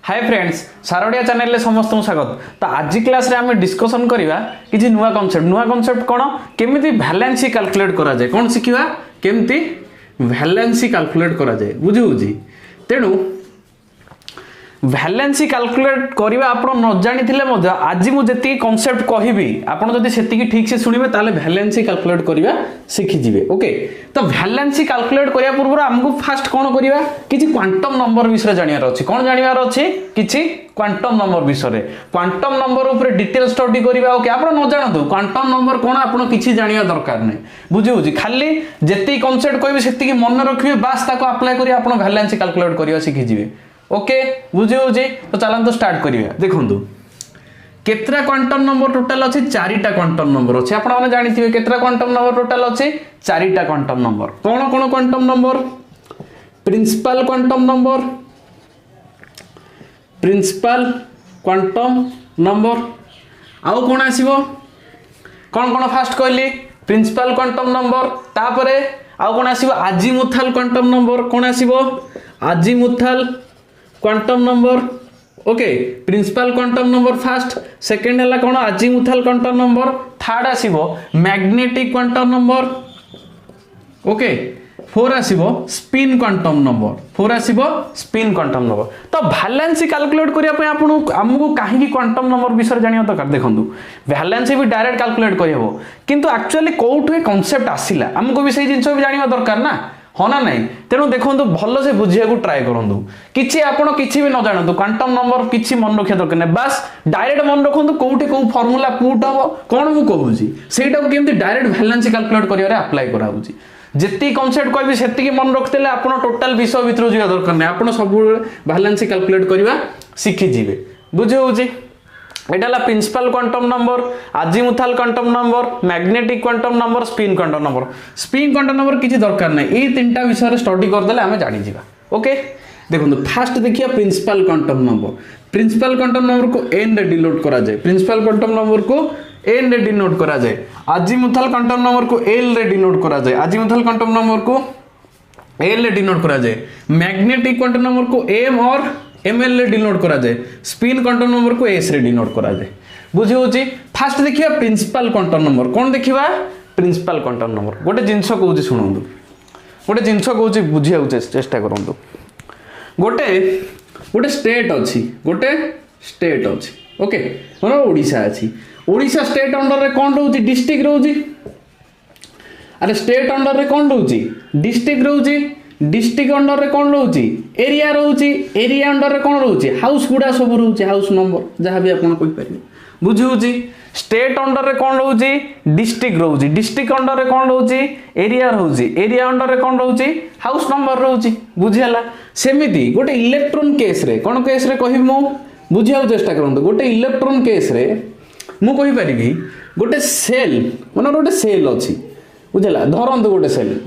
Hi friends सारोडिया channel ले समस्त स्वागत। तो आज क्लास रे आम डिस्कसन करवा कि नुआ कॉन्सेप्ट कौन केमिति वैलेंसी कैलकुलेट करा जाए कौन शिखा केमिति वैलेंसी कैलकुलेट करा जाए बुझी तेणु वैलेंसी कैलकुलेट करवा आप न जानी आज मुझे कॉन्सेप्ट कहबी आपड़ जब से ठीक से शुणे ताले वैलेंसी कैलकुलेट करवा शिखिजे। ओके तो वैलेंसी कैलकुलेट करने पूर्व आमको फास्ट कौन करवा कि क्वांटम नंबर विषय जानियार अच्छी कौन जानियार अच्छी कि क्वांटम नंबर विषय क्वांटम नंबर ऊपर डिटेल स्टडी करवा। ओके आप न जानतु क्वांटम नंबर कौन आप किसी जानिया दरकार नहीं बुझी खाली जितनी कॉन्सेप्ट कहे से मन रखिए बास ताको अप्लाई करिए आप वैलेंसी कैलकुलेट करवा शिखिजे। ओके बुझे तो चलते स्टार्ट करिए। देखो केतरा क्वांटम नंबर टोटल अच्छे चारिटा क्वांटम नंबर अच्छे आप जानी केतरा क्वांटम नंबर टोटल अच्छे चारिटा क्वांटम नंबर कौन कौन quantum number principal quantum number आउ कौन आसीबो कौन कौन फास्ट कहली प्रिंसिपल क्वांटम नंबर तापरे आउ कौन आसीबो आजीमुथाल क्वांटम नंबर कौन आसीबो azimuthal quantum number. Okay principal quantum number first second है कौन आजीमुथाल क्वांटम नंबर थर्ड आसीबो magnetic quantum number. Okay four आसीबो स्पिन क्वांटम नंबर तो वैलेंसी कैलकुलेट करने आमको कहीं क्वांटम नंबर विषय जानिया दरकार। देखो वैलेंसी भी डायरेक्ट कैलकुलेट करहब किंतु एक्चुअली कौटू कॉन्सेप्ट आसिला आमको भी सही जिनस भी जानिया दरकार ना हाँ ना नहीं तेणु देखो भल से बुझा ट्राए करूँ कि आपड़ कि भी न जानतु क्वांटम नंबर किसी मन रखा दरकार नहीं बास डायरेक्ट मन रखु कौटे कौ फर्मूला पुट हम कौन मुझे कहूँ सेटा केमती डायरेक्ट वैलेंसी कैलकुलेट कर अप्लाई कराऊँ जितनी कॉन्सेप्ट कहबी से मन रखते आप टोटाल विषय भर जावा दरकार नहीं आप सब वैलेंसी कैलकुलेट करवा शिखिजे बुझे एटा principal quantum number azimuthal quantum number magnetic quantum number spin quantum number किसी दरकार नहीं ये तीन विषय स्टडी करदे आम जानी। ओके देखो फास्ट देखिए प्रिंसिपल क्वांटम नंबर को एन रे डिनोट करा जाए प्रिंसिपल क्वांटम नंबर को एन रे डिनोट करा जाए आजीमुथाल क्वांटम नंबर को एल रे डिनोट करा जाए आजीमुथाल क्वांटम नंबर को एल रे डिनोट करा जाए मैग्नेटिक क्वांटम नंबर को एम और एमएल रे डिनोट करा जाए स्पिन क्वांटम नंबर को एस रे डिनोट करा जाए बुझे। फास्ट देखिए प्रिंसिपल क्वांटम नंबर कौन देखिए प्रिंसिपल क्वांटम नंबर गोटे जिनस कहूँ शुणु गोटे जिनस कहूँ बुझा चेष्टा करूँ गोटे स्टेट अच्छी ओके ओडिशा अच्छी ओडिशा स्टेट अंडर रे कौन रोची डिस्ट्रिक्ट रोची अरे स्टेट अंडर रे कौन रोची डिस्ट्रिक्ट रोची डिस्ट्रिक्ट अंडर रे कौन रोची एरिया रोची एरिया अंडर रे कौन रोची हाउस गुड़ा सब रोची हाउस नंबर जहाँ भी आपन कहि पारिबे बुझुची स्टेट अंडर रे कौन रोची डिस्ट्रिक्ट रोची डिस्ट्रिक्ट अंडर रे कौन रोची एरिया रोची एरिया अंडर रे कौन रोची हाउस नंबर रोची बुझियाला सेमिति गोटे इलेक्ट्रॉन केस रे कौन केस रे कहि मु बुझिया चेष्टा करंतु गोटे इलेक्ट्रॉन केस रे मु कहि परिबी गोटे सेल मन गोटे सेल अछि बुझला धरंतु गोटे सेल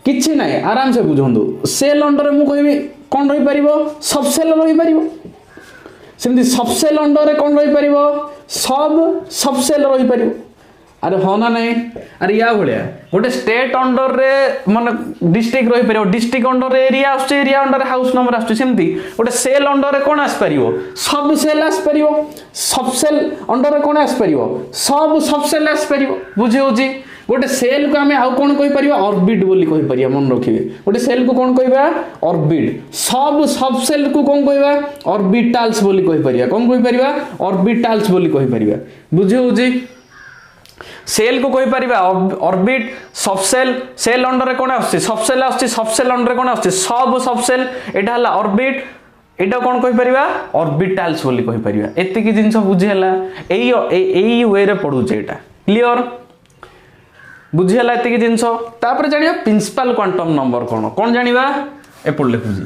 किछि नाही आराम से बुझंतु सेल अंडर मु कहबी कोन रही परिबो सब सेल रही परिबो सेमति सब सेल अंडर कोन रही परिबो सब सेल रही परिबो अरे हाँ ना नहीं अरे या भलिया गोटे स्टेट अंडर रे माने डिस्ट्रिक्ट रही परिबो डिस्ट्रिक्ट अंडर रे एरिया आछे एरिया अंडर रे हाउस नंबर आछे सेमति गोटे सेल अंडर रे कोन आस परिबो सब सेल आस परिबो सब सेल अंडर रे कोन आस परिबो सब सेल आस परिबो बुझे होजी गोटे सेल को आम आउ कौन कही ऑर्बिट बोली कही परिया मन रखिए गोटे सेल को कौन कहबा ऑर्बिट सब सेल को कौन कहबा ऑर्बिटल्स बोली कही परिया कौन कही परिया ऑर्बिटल्स बोली कही परिया बुझे होजी सेल को कही परिया ऑर्बिट सब सेल अंडर कौन आछे सब सेल अंडर कौन आछे सब सेल एटा हला ऑर्बिट एटा कौन कही परिया ऑर्बिटल्स बोली कही परिया एतिकी जिंस बुझी हला एई वे रे पढुचे एटा क्लियर बुझीगला एतिकी जिनस तापर जानिबा प्रिंसिपल क्वांटम नंबर कौन जानिबा एपड़ लिखुजी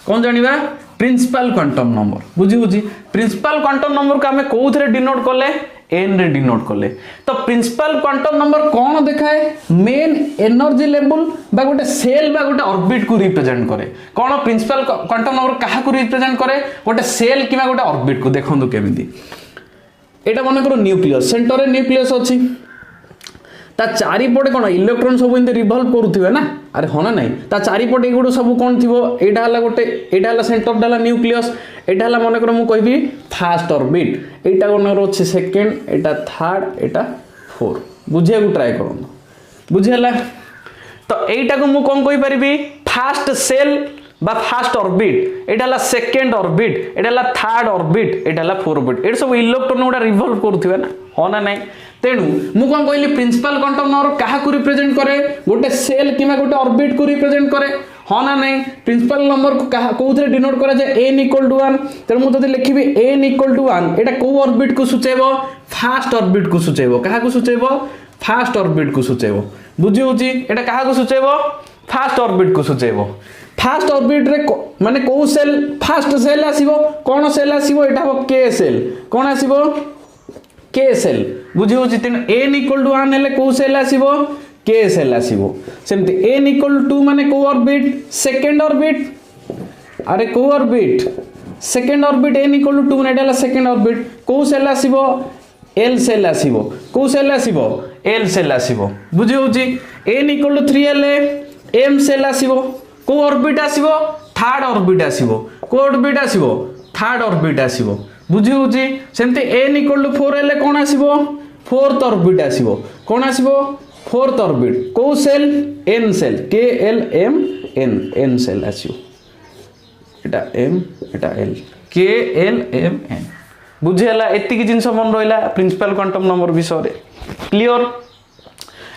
कौन जानिबा प्रिंसिपल क्वांटम नंबर बुझी प्रिंसिपल क्वांटम नंबर को आमे कोउथरे डिनोट कले एन रे डिनोट कले तो प्रिंसिपल क्वांटम नंबर कौन देखाए मेन एनर्जी लेवल बा गोटे सेल बा गोटे ऑर्बिट को रिप्रेजेंट करे कौन प्रिंसिपल क्वांटम नंबर काहा को रिप्रेजेंट करे गोटे सेल किबा गोटे ऑर्बिट को देखंतु केमिति एटा मन करो न्यूक्लियस सेंटर रे न्यूक्लियस अछि ता चारिपटे कौन इलेक्ट्रॉन सब इनते रिवॉल्व करुथिबे ना अरे हाँ ना नहीं ता चारिपटे एगुड़ सब कौन थिबो एटा हला गोटे एटा हला सेंटर डाला न्यूक्लियस एटा हला मन कर मु कहबी फर्स्ट ऑर्बिट एटा कोनर अछि सेकंड एटा थर्ड एटा फोर बुझिया को ट्राई करन बुझियला तो एटा को मु कोन कहि परिबी फर्स्ट सेल बा फर्स्ट ऑर्बिट एटा हला सेकंड ऑर्बिट एटा हला थर्ड ऑर्बिट एटा हला फोर ऑर्बिट एटा सब इलेक्ट्रॉन गुडा रिवॉल्व करुथिबे ना हाँ ना नहीं तेणु मु कौन कहली प्रिंसिपल क्वांटम नंबर क्या रिप्रेजेंट करे गोटे सेल कि गोटे ऑर्बिट को रिप्रेजेंट करे हाँ ना नहीं प्रिंसिपल नंबर को कौन डिनोट करा जाए n इक्वल टू 1 तेणु मुझे लिखी n इक्वल टू 1 एटा को ऑर्बिट को सूचेब फास्ट ऑर्बिट को सूचेब क्या को सूचेब फास्ट ऑर्बिट को सूचेब बुझी होची एटा क्या को सूचेब फास्ट ऑर्बिट को सूचेब फास्ट ऑर्बिट रे माने को सेल फास्ट सेल आसीबो कोन सेल आसीबो एटा हो k सेल कोन आसीबो k सेल बुझी होची तेन n इक्वल टू 1 हेले को सेल आसीबो k सेल आसीबो सेमति n इक्वल टू माने को ऑर्बिट सेकंड ऑर्बिट अरे को orbit second orbit n equal to 2 माने एटा सेकंड ऑर्बिट को सेल आसीबो l सेल आसीबो को सेल आसीबो l सेल आसीबो बुझी होची n इक्वल टू 3 हेले m सेल आसीबो को ऑर्बिट आसीबो थर्ड ऑर्बिट आसीबो को ऑर्बिट आसीबो थर्ड ऑर्बिट आसीबो बुझी होची सेमते n इक्वल टू 4 हेले कोन आसीबो फोर्थ ऑर्बिट आसीबो कोन आसीबो फोर्थ ऑर्बिट को shell n shell k l m n n shell आसीबो एटा m एटा l k l m n बुझेला एति की जिंस मन रहिला प्रिंसिपल क्वांटम नंबर विषय रे क्लियर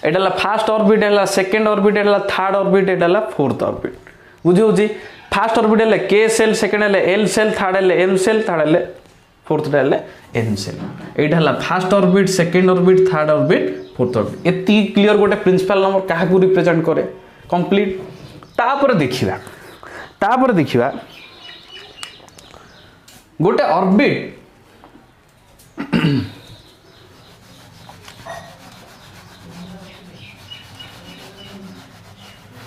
एटाला फर्स्ट ऑर्बिट एला सेकंड ऑर्बिट एला थर्ड ऑर्बिट एटाला फोर्थ ऑर्बिट बुझी होची फर्स्ट ऑर्बिट एला k सेल सेकंड एला l सेल थर्ड एला m सेल थर्ड एला फोर्थ एला n सेल एटाला first orbit second orbit third orbit fourth orbit एति क्लियर गोटे प्रिंसिपल नंबर काहा को रिप्रेजेंट करे कंप्लीट तापर देखिबा गोटे ऑर्बिट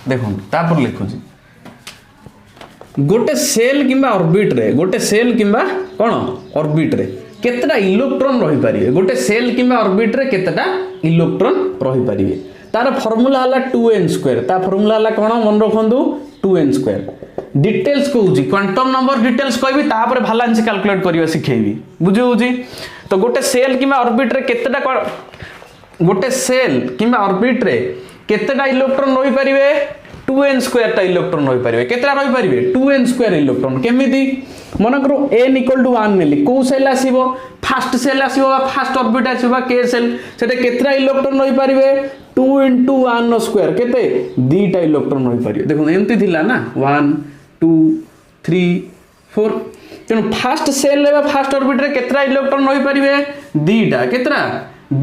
देखो तापर लिखुची गोटे सेल किंबा ऑर्बिट रे गोटे सेल किंबा कोन ऑर्बिट रे केतटा इलेक्ट्रॉन रही परिबे गोटे सेल किंबा ऑर्बिट रे केतटा इलेक्ट्रॉन रही परिबे तार फार्मूला हला 2n2 ता फार्मूला हला कोन मन रखंदु 2n2 डिटेल्स कहूची क्वांटम नंबर डिटेल्स कहबी तापर बैलेंस कैलकुलेट करिवा सिखेबी बुझी होची तो गोटे सेल किंबा ऑर्बिट रे केतटा गोटे सेल किंबा ऑर्बिट रे केतटा इलेक्ट्रॉन रही परिबे 2n2 टा इलेक्ट्रॉन रही परिबे केतटा रही परिबे 2n2 इलेक्ट्रॉन केमिति मन करो n इक्वल टू 1 नेली को सेल आसीबो फर्स्ट सेल आसीबो बा फर्स्ट ऑर्बिट आसीबो k सेल सेटे केतटा इलेक्ट्रॉन रही परिबे 2 into 1 स्क्वायर केते दीटा इलेक्ट्रॉन रही परिबे देखो एमती थिला ना 1 2 3 4 तेनु फर्स्ट सेल लेबा फर्स्ट ऑर्बिट रे केतटा इलेक्ट्रॉन रही परिबे दीटा केतटा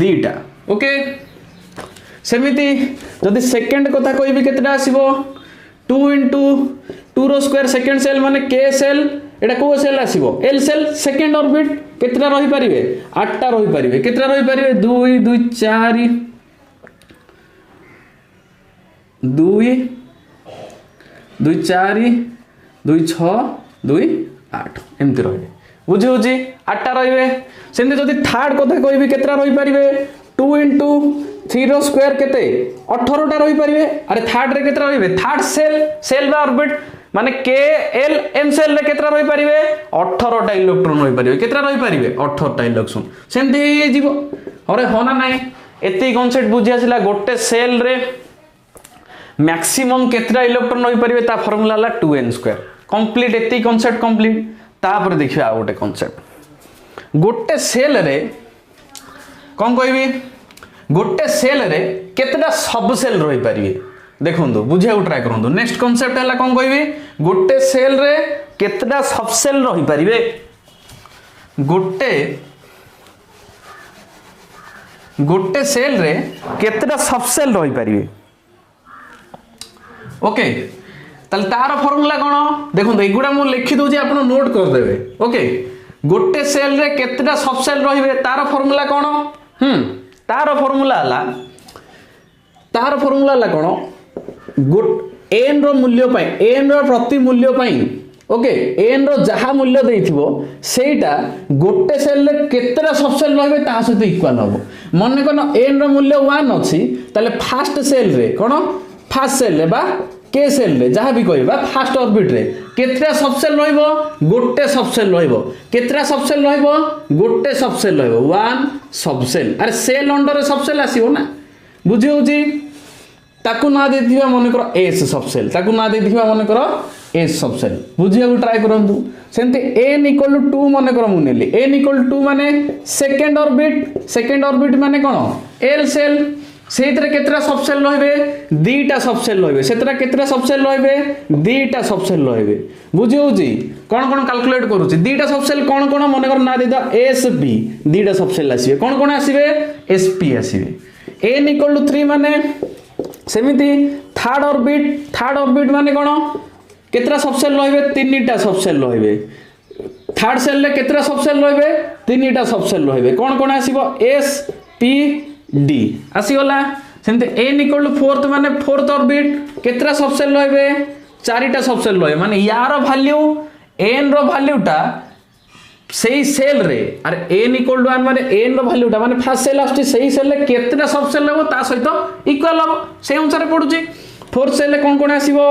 दीटा ओके सेमिति जदि सेकंड कथा कहबी केतटा आसीबो 2 into 2 रो स्क्वायर सेकंड सेल माने k सेल एटा को सेल आसीबो l सेल सेकंड ऑर्बिट केतटा रही परिबे 8टा रही परिबे केतटा रही परिबे 2 2 4 2 2 4 2 6 2 8 एमती रही बुझी होची 8टा रहिबे सेंते जदि थर्ड कथा कहबी केतटा रही परिबे 2 into 3 रो स्क्वायर केते 18 टा रही परिबे अरे थर्ड रे केतरा रहिबे थर्ड सेल बा ऑर्बिट माने k l m सेल रे केतरा रही परिबे 18 टा इलेक्ट्रॉन रही परिबे केतरा रही परिबे 18 टा इलेक्ट्रॉन सेंते हे जीवो अरे होना नाही एते कांसेप्ट बुझी आसिला गोटे सेल रे मैक्सिमम केतरा इलेक्ट्रॉन रही परिबे ता फार्मूला ला 2n2 कंप्लीट एते कांसेप्ट कंप्लीट तापर देखिया आ गोटे कांसेप्ट गोटे सेल रे कोन कहबी गोटे सेल रे केतटा सब सेल रही परिबे देखंदो बुझिया ट्राई करंदो नेक्स्ट कांसेप्ट हला कोन कहबी गोटे सेल रे केतटा सब सेल रही परिबे गोटे सेल रे केतटा सब सेल रही परिबे ओके ताल तार फार्मूला कोन देखंदो एगुडा मु लिखि दउजी आपण नोट कर देबे ओके गोटे सेल रे केतटा सब सेल रहिबे तार फार्मूला कोन तार फार्मूला कोन n रो मूल्य पाई n रो प्रति मूल्य पाई ओके एन रो जहा मूल्य देइथिबो सेटा गोटे सेल रे केतेटा सब सेल रहबे ता सहित इक्वल हबो मन कोन एन रो मूल्य 1 अछि ताले फर्स्ट सेल रे कोन फर्स्ट सेल रे बा के सेल रे जहा भी कहबा फर्स्ट ऑर्बिट रे केतेटा सब सेल रहइबो गोटे सब सेल रहइबो केतेटा सब सेल रहइबो गोटे सब सेल रहइबो 1 सब सेल अरे सेल अंडर रे सब सेल आसीबो ना बुझी होउची ताकू ना देथिबा मन कर एस सब सेल ताकू ना देथिबा मन कर एस सब सेल बुझिया को ट्राई करंतु सेंते n = 2 मन कर मु नेली n = 2 माने सेकंड ऑर्बिट माने कोन l सेल सेतरे केतरा सब सेल रहबे दीटा सब सेल रहबे सेतरा केतरा सब सेल रहबे दीटा सब सेल रहबे बुझी होउची कोन कोन कैलकुलेट करूची दीटा सब सेल कोन कोन मन कर ना देदा sp दीटा सब सेल आसीबे कोन कोन आसीबे sp आसीबे n = 3 माने सेमिति थर्ड ऑर्बिट माने कोन केतरा सब सेल रहबे तीनटा सब सेल रहबे थर्ड सेल रे केतरा सब सेल रहबे तीनटा सब सेल रहबे कोन कोन आसीबो s p d आसीगला सेंते n = fourth माने फोर्थ ऑर्बिट केतरा सब सेल रहबे चारिटा सब सेल रहबे माने यार वैल्यू n रो वैल्यूटा सेही सेल रे अरे n = 1 माने n रो वैल्यूटा माने फर्स्ट सेल आस्ती सेही सेल रे केतरा सब सेल रहबो ता सहित इक्वल हबो से अनुसार पडुची फोर्थ सेल रे कोन कोन आसीबो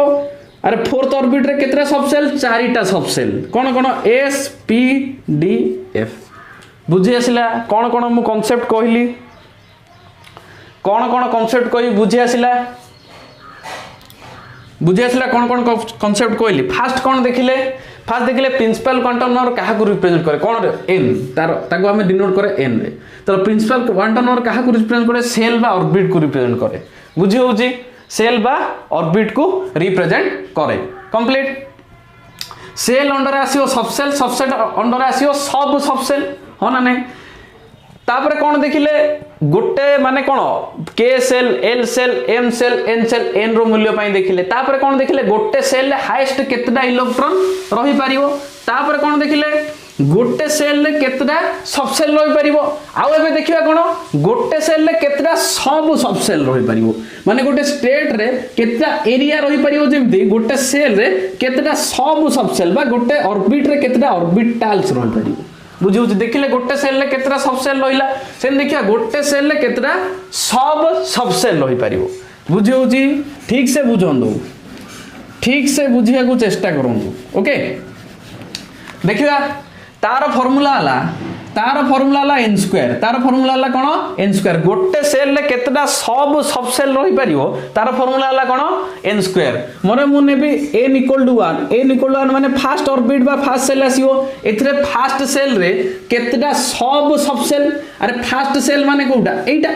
अरे फोर्थ ऑर्बिट रे केतरा सब सेल चारिटा सब सेल कोन कोन s p d f बुझी आसिला कोन कोन मु कांसेप्ट कहली कोन कोन कांसेप्ट कहि बुझी आसिला कोन कोन कांसेप्ट कहली फास्ट कोन देखिले प्रिंसिपल क्वांटम नंबर काहा को रिप्रेजेंट करे कोन रे n तार ताको हमें डिनोट करे n रे तो प्रिंसिपल क्वांटम नंबर काहा को रिप्रेजेंट करे सेल बा ऑर्बिट को रिप्रेजेंट करे बुझी होउची सेल बा ऑर्बिट को रिप्रेजेंट करे कंप्लीट सेल अंडर आसीओ सबसेल सबसेट अंडर आसीओ सब सबसेल हो ना नहीं तापर कोन देखिले गोटे माने कोन K shell L shell M shell N shell N रो मूल्य पई देखिले तापर कोन देखिले गोटे सेल रे हाईएस्ट केतटा इलेक्ट्रॉन रही परिवो तापर कोन देखिले गोटे सेल रे केतटा सब सेल रही परिवो आउ एबे देखिबा कोन गोटे सेल रे केतटा सब सेल रही परिवो माने गोटे स्टेट रे केतटा एरिया रही परिवो जेमति गोटे सेल रे केतटा सब सेल बा गोटे ऑर्बिट रे केतटा ऑर्बिटल्स रही परिवो बुझियो देखिले गोटे सेल रे केतरा सब सेल रहिला सेन देखिया गोटे सेल रे केतरा सब सेल रही परिवो बुझियो ठीक से बुझंदो ठीक से बुझिया को चेष्टा करंदो ओके देखिबा तार फार्मूला आला n स्क्वायर तार फार्मूला आला कोन n स्क्वायर गोटे सेल रे केतटा सब सेल रही परिवो तार फार्मूला आला कोन n स्क्वायर मोरे मु नेबी n = 1 माने फर्स्ट ऑर्बिट बा फर्स्ट सेल आसीओ एथरे फर्स्ट सेल रे केतटा सब सेल अरे फर्स्ट सेल माने कोटा एटा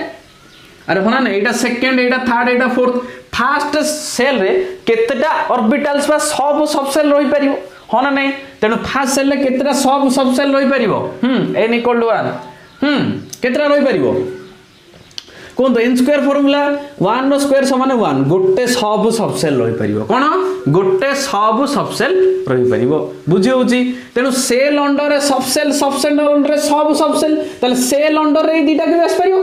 अरे होना ना एटा सेकंड एटा थर्ड एटा फोर्थ फर्स्ट सेल रे केतटा ऑर्बिटल्स बा सब सेल रही परिवो होना नहीं तेनु फर्स्ट सेल रे केतरा सब सेल रही परिवो n = 1 केतरा रही परिवो कोन तो n स्क्वायर फार्मूला 1 रो स्क्वायर समान 1 गोटे सब सेल रही परिवो कोन गोटे सब सेल रही परिवो बुझी होउची तेनु सेल अंडर रे सब सेल अंडर रे सब सेल तले सेल अंडर रे दीटा के आस परिवो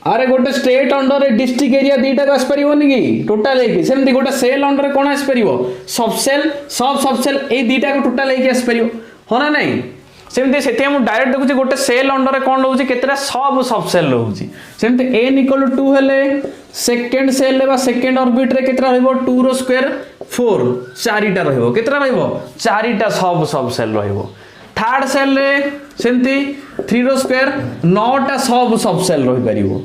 अरे गोटे स्टेट अंडर रे डिस्ट्रिक्ट एरिया दीटा को आस परिवोनी की टोटल हेकी सेमती गोटे सेल अंडर रे कोन आस परिवो सब सेल ए दीटा को टोटल हेकी आस परिवो होना नहीं सेमती सेते हम डायरेक्ट देखुची गोटे सेल अंडर रे कोन रहउची केतरा सब सेल रहउची सेमती n = 2 हेले सेकंड सेल बा सेकंड ऑर्बिट रे केतरा रहइबो 2 रो स्क्वायर 4 चारिटा रहइबो केतरा रहइबो चारिटा सब सेल रहइबो थर्ड सेल रे सेमती 3 रो स्क्वायर 9टा सब सेल रही परिवो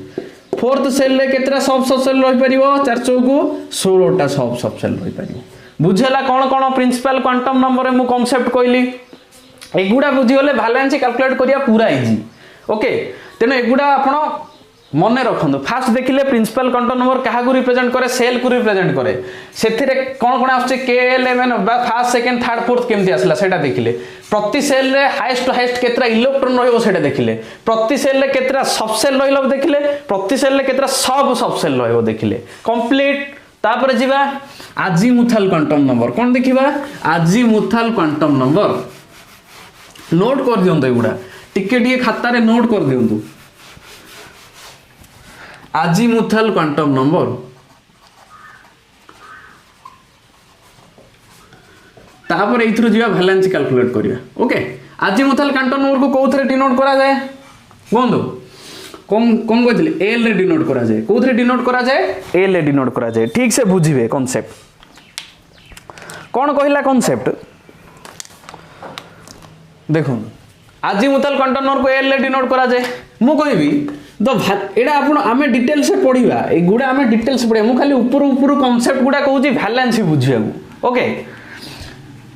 फोर्थ सेल रे केतरा सब सेल रही परिवो 4 चौकु 16टा सब सेल रही परिवो बुझेला कोन कोन प्रिंसिपल क्वांटम नंबर रे मु कांसेप्ट कहली एगुडा बुझी गले वैलेंसी कैलकुलेट करिया पूरा इजी ओके तेनो एगुडा आपण मन रखंदो फास्ट देखिले प्रिंसिपल क्वांटम नंबर काहा को रिप्रेजेंट करे सेल को रिप्रेजेंट करे सेथिरे कोन कोन आछे k11 बा फर्स्ट सेकंड थर्ड फोर्थ केमति आसला सेटा देखिले प्रति सेल रे हाईएस्ट केतरा इलेक्ट्रॉन रहइबो सेटा देखिले प्रति सेल रे केतरा सब सेल रहिलो देखिले प्रति सेल रे केतरा सब सेल रहिबो देखिले कंप्लीट तापर जिबा आजीमुथल क्वांटम नंबर कोन देखिबा आजीमुथल क्वांटम नंबर नोट कर दियंतो एगुडा टिके खाता रे नोट कर दियंतो आजीमुथल क्वांटम नंबर तापर एथुर जीवा वैलेंसी कैलकुलेट करिया ओके अजीमुथल क्वांटम नंबर को कोथरे डिनोट करा जाए बंधु कौन कौन कहते एल रे डिनोट करा जाए कोथरे डिनोट करा जाए एल रे डिनोट करा जाए ठीक से बुझिबे कांसेप्ट कौन कहला कांसेप्ट देखो अजीमुथल क्वांटम नंबर को एल रे डिनोट करा जाए मु कहबी तो एटा आपण आमे डिटेल से पढिबा ए गुडा आमे डिटेल से पढिबा मु खाली ऊपर ऊपर कांसेप्ट गुडा कहूची वैलेंसी बुझिया ओके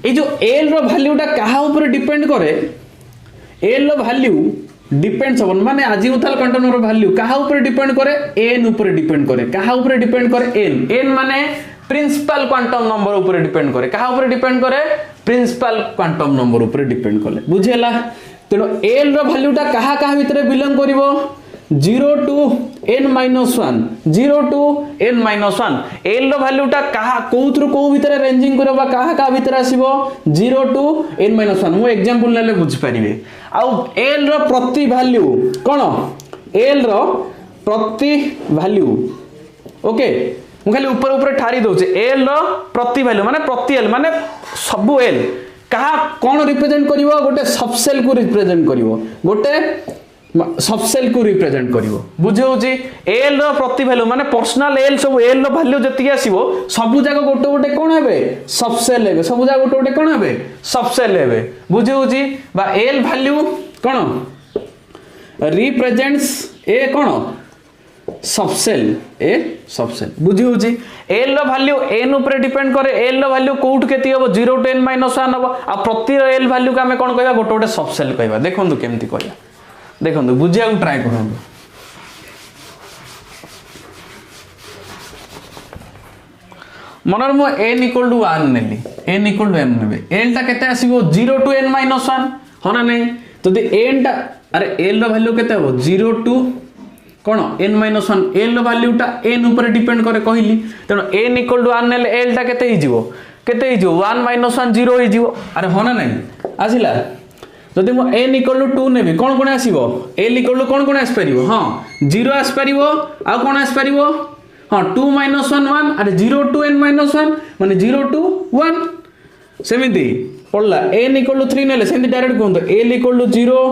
ए जो एल रो वैल्यूटा कहा ऊपर डिपेंड करे एल रो वैल्यू डिपेंड्स अपन माने अजीमुथल क्वांटम नंबर वैल्यू कहा ऊपर डिपेंड करे एन ऊपर डिपेंड करे कहा ऊपर डिपेंड करे एन माने प्रिंसिपल क्वांटम नंबर ऊपर डिपेंड करे कहा ऊपर डिपेंड करे प्रिंसिपल क्वांटम नंबर ऊपर डिपेंड करे बुझेला तेनो एल रो वैल्यूटा कहा कहा भीतर बिलोंग करिवो 0 to n-1 0 to n-1 L रो वैल्यूटा कहा कोउथरो को भीतर रेंजिंग करबा कहा का भीतर आसीबो 0 to n-1 मु एग्जांपल लेले बुझ परिबे आ एल रो प्रति वैल्यू कोन एल रो प्रति वैल्यू ओके मु खाली ऊपर ऊपर ठारी दोचे एल रो प्रति वैल्यू माने प्रति एल माने सब एल कहा कोन रिप्रेजेंट करिवो गोटे सबसेल को रिप्रेजेंट करिवो गोटे सबसेल को रिप्रेजेंट करिवो बुझे होची एल रो प्रति वैल्यू माने पर्सनल एल सब एल रो वैल्यू जति आसीबो सब जागा गोटे गोटे कोन हेबे सबसेल हेबे सब जागा गोटे गोटे कोन हेबे सबसेल हेबे बुझे होची बा एल वैल्यू कोन रिप्रेजेंट्स ए कोन सबसेल ए सबसेल बुझी होची एल रो वैल्यू एन ऊपर डिपेंड करे एल रो वैल्यू कोउट केती हबो 0 to n-1 हबो आ प्रति एल वैल्यू का हमें कोन कहबा गोटे गोटे सबसेल कहबा देखंतु केमती कहया देखो बुझिया ट्राए कर मनर मु n इक्वल टू 1 नेली n इक्वल टू m नेबे l टा केते आसीबो 0 to n-1 होना नहीं तो n टा अरे l रो वैल्यू केते हो 0 to कोन n-1 l रो वैल्यू टा n ऊपर डिपेंड करे कहली तनो n इक्वल टू 1 नेले l टा केते हि जीवो 1 - 0 हि जीवो अरे होना नहीं आसिला जदि मो n इक्वल टू 2 नेबी कोन कोन आसीबो l इक्वल टू कोन आस परिबो हां 0 आस परिबो आ कोन आस परिबो हां 2 - 1 1 अरे 0 to n-1 माने 0 to 1 सेमिति पड़ला n इक्वल टू 3 नेले सेमिति डायरेक्ट कोन तो l इक्वल टू 0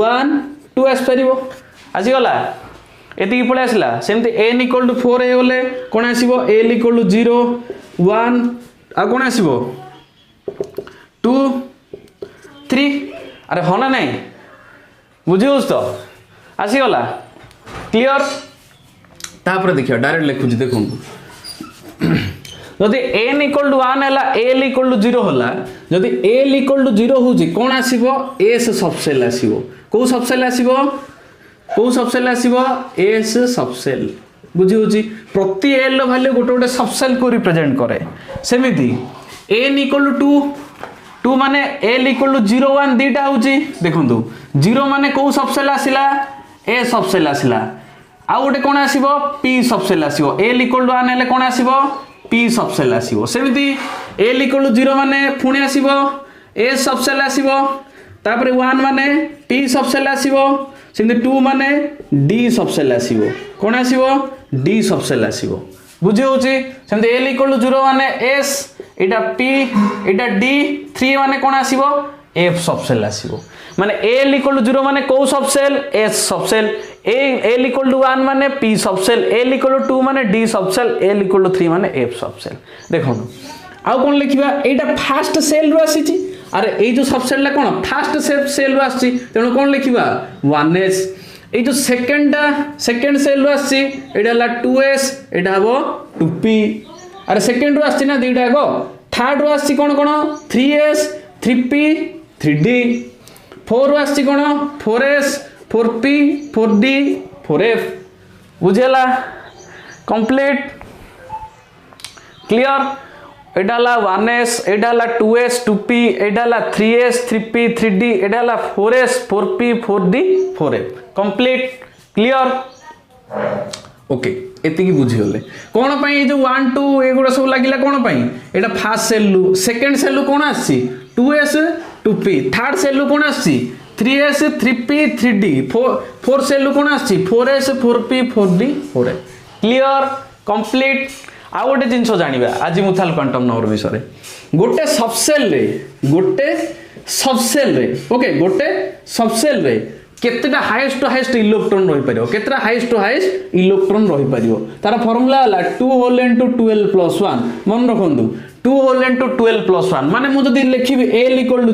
1 2 आस परिबो आसी गला एति पळे आसला सेमिति n इक्वल टू 4 हे होले कोन आसीबो l इक्वल टू 0 1 आ कोन आसीबो 2 3 अरे होना नहीं बुझियोस तो आसी गला क्लियर तापर देखियो डायरेक्ट लिखुची देखो जदि n इक्वल टू 1 हला l इक्वल टू 0 हला जदि l इक्वल टू 0 होची कोन आसीबो s सबसेल आसीबो को सबसेल आसीबो s सबसेल बुझियोची प्रति l रो वैल्यू गोटे गोटे सबसेल को रिप्रेजेंट करे सेमिति n इक्वल टू 2 माने l इक्वल टू 0 1 दीटा होची देखंतु 0 माने को सबसेल आसिला a सबसेल आसिला आ गोटे कोन आसीबो p सबसेल आसीबो l इक्वल टू 1 हेले कोन आसीबो p सबसेल आसीबो सेमिति l इक्वल टू 0 माने पुणी आसीबो a सबसेल आसीबो तापर 1 माने p सबसेल आसीबो सेमिति 2 माने d सबसेल आसीबो कोन आसीबो d सबसेल आसीबो बुझे होची सेमिति l इक्वल टू 0 माने s एटा p एटा d 3 माने कोन आसीबो f सबसेल आसीबो माने l इक्वल टू 0 माने को subshell s subshell l equal to 1 माने p subshell l equal to 2 माने d subshell l equal to 3 माने f सबसेल देखो आ कोन लिखिबा एटा फास्ट सेल रो आसीची अरे ए जो सबसेल ला कोन फास्ट सेल रो आसी तेनो कोन लिखिबा 1s ए जो सेकंड सेल रो आसी एटा ला 2s एटा हबो 2p अरे सेकंड रो आसी ना दीटा गो थर्ड रो आसी कोन कोन 3s 3p 3d 4 रो आसी कोन 4s 4p 4d 4f बुझेला कंप्लीट क्लियर एडाला 1s एडाला 2s 2p एडाला 3s 3p 3d एडाला 4s 4p 4d 4f complete clear okay एति की बुझी होले कोन पई जो 1 2 एगुडा सब लागिला कोन पई एटा फर्स्ट सेल लु सेकंड सेल लु कोन आसी 2s 2p थर्ड सेल लु कोन आसी 3s 3p 3d 4 सेल लु कोन आसी 4s 4p 4d 4f clear complete आ गोटे जिनस जानिबा अजीमुथाल क्वांटम नंबर विषय गोटे सबसेल रे ओके गोटे सबसेल रे केतेटा हाईएस्ट टू हाईएस्ट इलेक्ट्रॉन रही परियो केतेटा हाईएस्ट टू हाईएस्ट इलेक्ट्रॉन रही परियो तार फार्मूला हला 2 होल इनटू 12 प्लस 1 मन रखंतु 2 होल इनटू 12 प्लस 1 माने मु जदी लिखिबी l इक्वल टू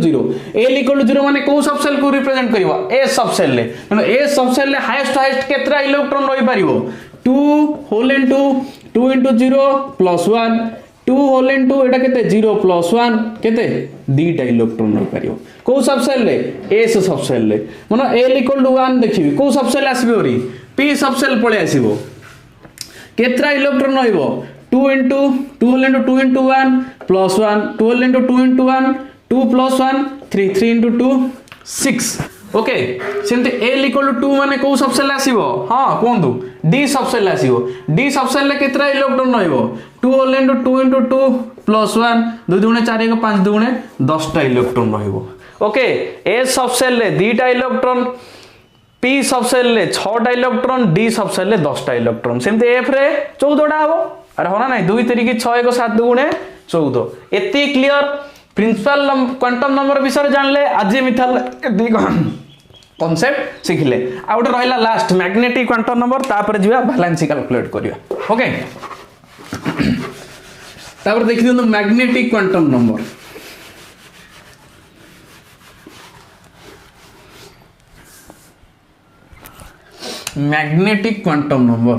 0 माने को सबसेल को रिप्रेजेंट करिवो a सबसेल ले माने a सबसेल ले हाईएस्ट टू हाईएस्ट केतेटा इलेक्ट्रॉन रही परियो 2 whole into 2 into 0 plus 1 2 whole into एटा केते 0 प्लस 1 केते दीटा इलेक्ट्रॉन रही परियो को सबसेल ले s सबसेल ले माने l इक्वल टू 1 देखिबी को सबसेल आसीबो री p सबसेल पळे आसीबो केतरा इलेक्ट्रॉन रहइबो 2 into 2 whole into 2 into 1 plus 1 2 whole into 2 into 1 2 plus 1 3 3 into 2 6 okay सेमते l equal to 2 माने को सबसेल आसीबो हां कोंदु d सबसेल आसीबो d सबसेल ले केतरा इलेक्ट्रॉन रहइबो 2 whole into 2 into 2 plus 1 2 दुणे 4 1 5 दुणे 10 टा इलेक्ट्रॉन रहइबो ओके s सबसेल ले 2 टा इलेक्ट्रॉन p सबसेल ले 6 टा इलेक्ट्रॉन d सबसेल ले 10 टा इलेक्ट्रॉन सेमते f रे 14 टा हबो अरे होना नहीं 2 3 6 1 7 2 14 एति क्लियर प्रिंसिपल क्वांटम नंबर विषय जानले अजीमुथाल कॉन्सेप्ट सिखले आ गोटे रहिला लास्ट मैग्नेटिक क्वांटम नंबर तापर जिवा वैलेंसी कैलकुलेट करिया ओके तापर देखि दियो magnetic quantum number magnetic quantum number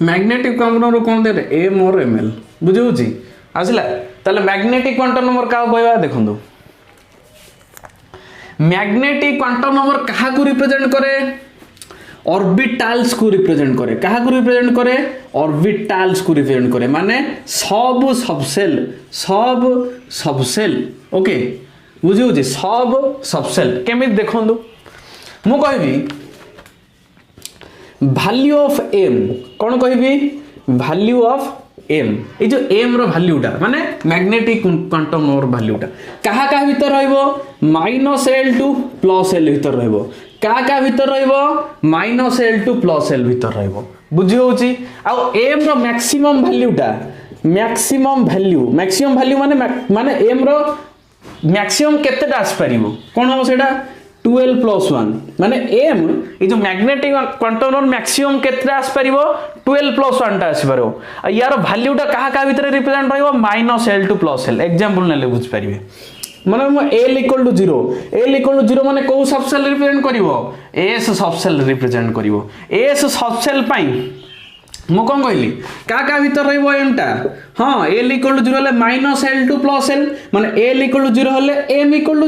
magnetic quantum number कौन दे एम और एमएल बुझे आसला ताले मैग्नेटिक क्वांटम नंबर का कहवा देखंदो मैग्नेटिक क्वांटम नंबर कहा को रिप्रेजेंट करे ऑर्बिटल्स को रिप्रेजेंट करे कहा को रिप्रेजेंट करे ऑर्बिटल्स को रिप्रेजेंट करे माने सब सबसेल ओके बुझे सब सबसेल केमित देखंदो मु कहबी वैल्यू ऑफ m कौन कहबी वैल्यू ऑफ m ए जो m रो वैल्यूटा माने मैग्नेटिक क्वांटम नंबर वैल्यूटा कहा का भीतर रहइबो -l टू +l भीतर रहइबो का भीतर रहइबो -l टू +l भीतर रहइबो बुझी होउची आ m रो मैक्सिमम वैल्यूटा मैक्सिमम वैल्यू माने m रो मैक्सिमम केतेटा आस परिबो कोन हो सेटा 12 प्लस 1 माने m ए जो मैग्नेटिक क्वांटम नंबर मैक्सिमम केतरा आस परिबो 12 प्लस 1 टा आस परिबो आ यार वैल्यूटा कहा भीतर रिप्रेजेंट रहइबो -l टू +l एग्जांपल नेले बुझ परिबे माने l इक्वल टू 0 माने को सबसेल रिप्रेजेंट करिवो s सबसेल रिप्रेजेंट करिवो s सबसेल पई मु कौन कहली का भीतर रहइबो m टा हां l इक्वल टू 0 ले -l टू +l माने l इक्वल टू 0 होले m इक्वल टू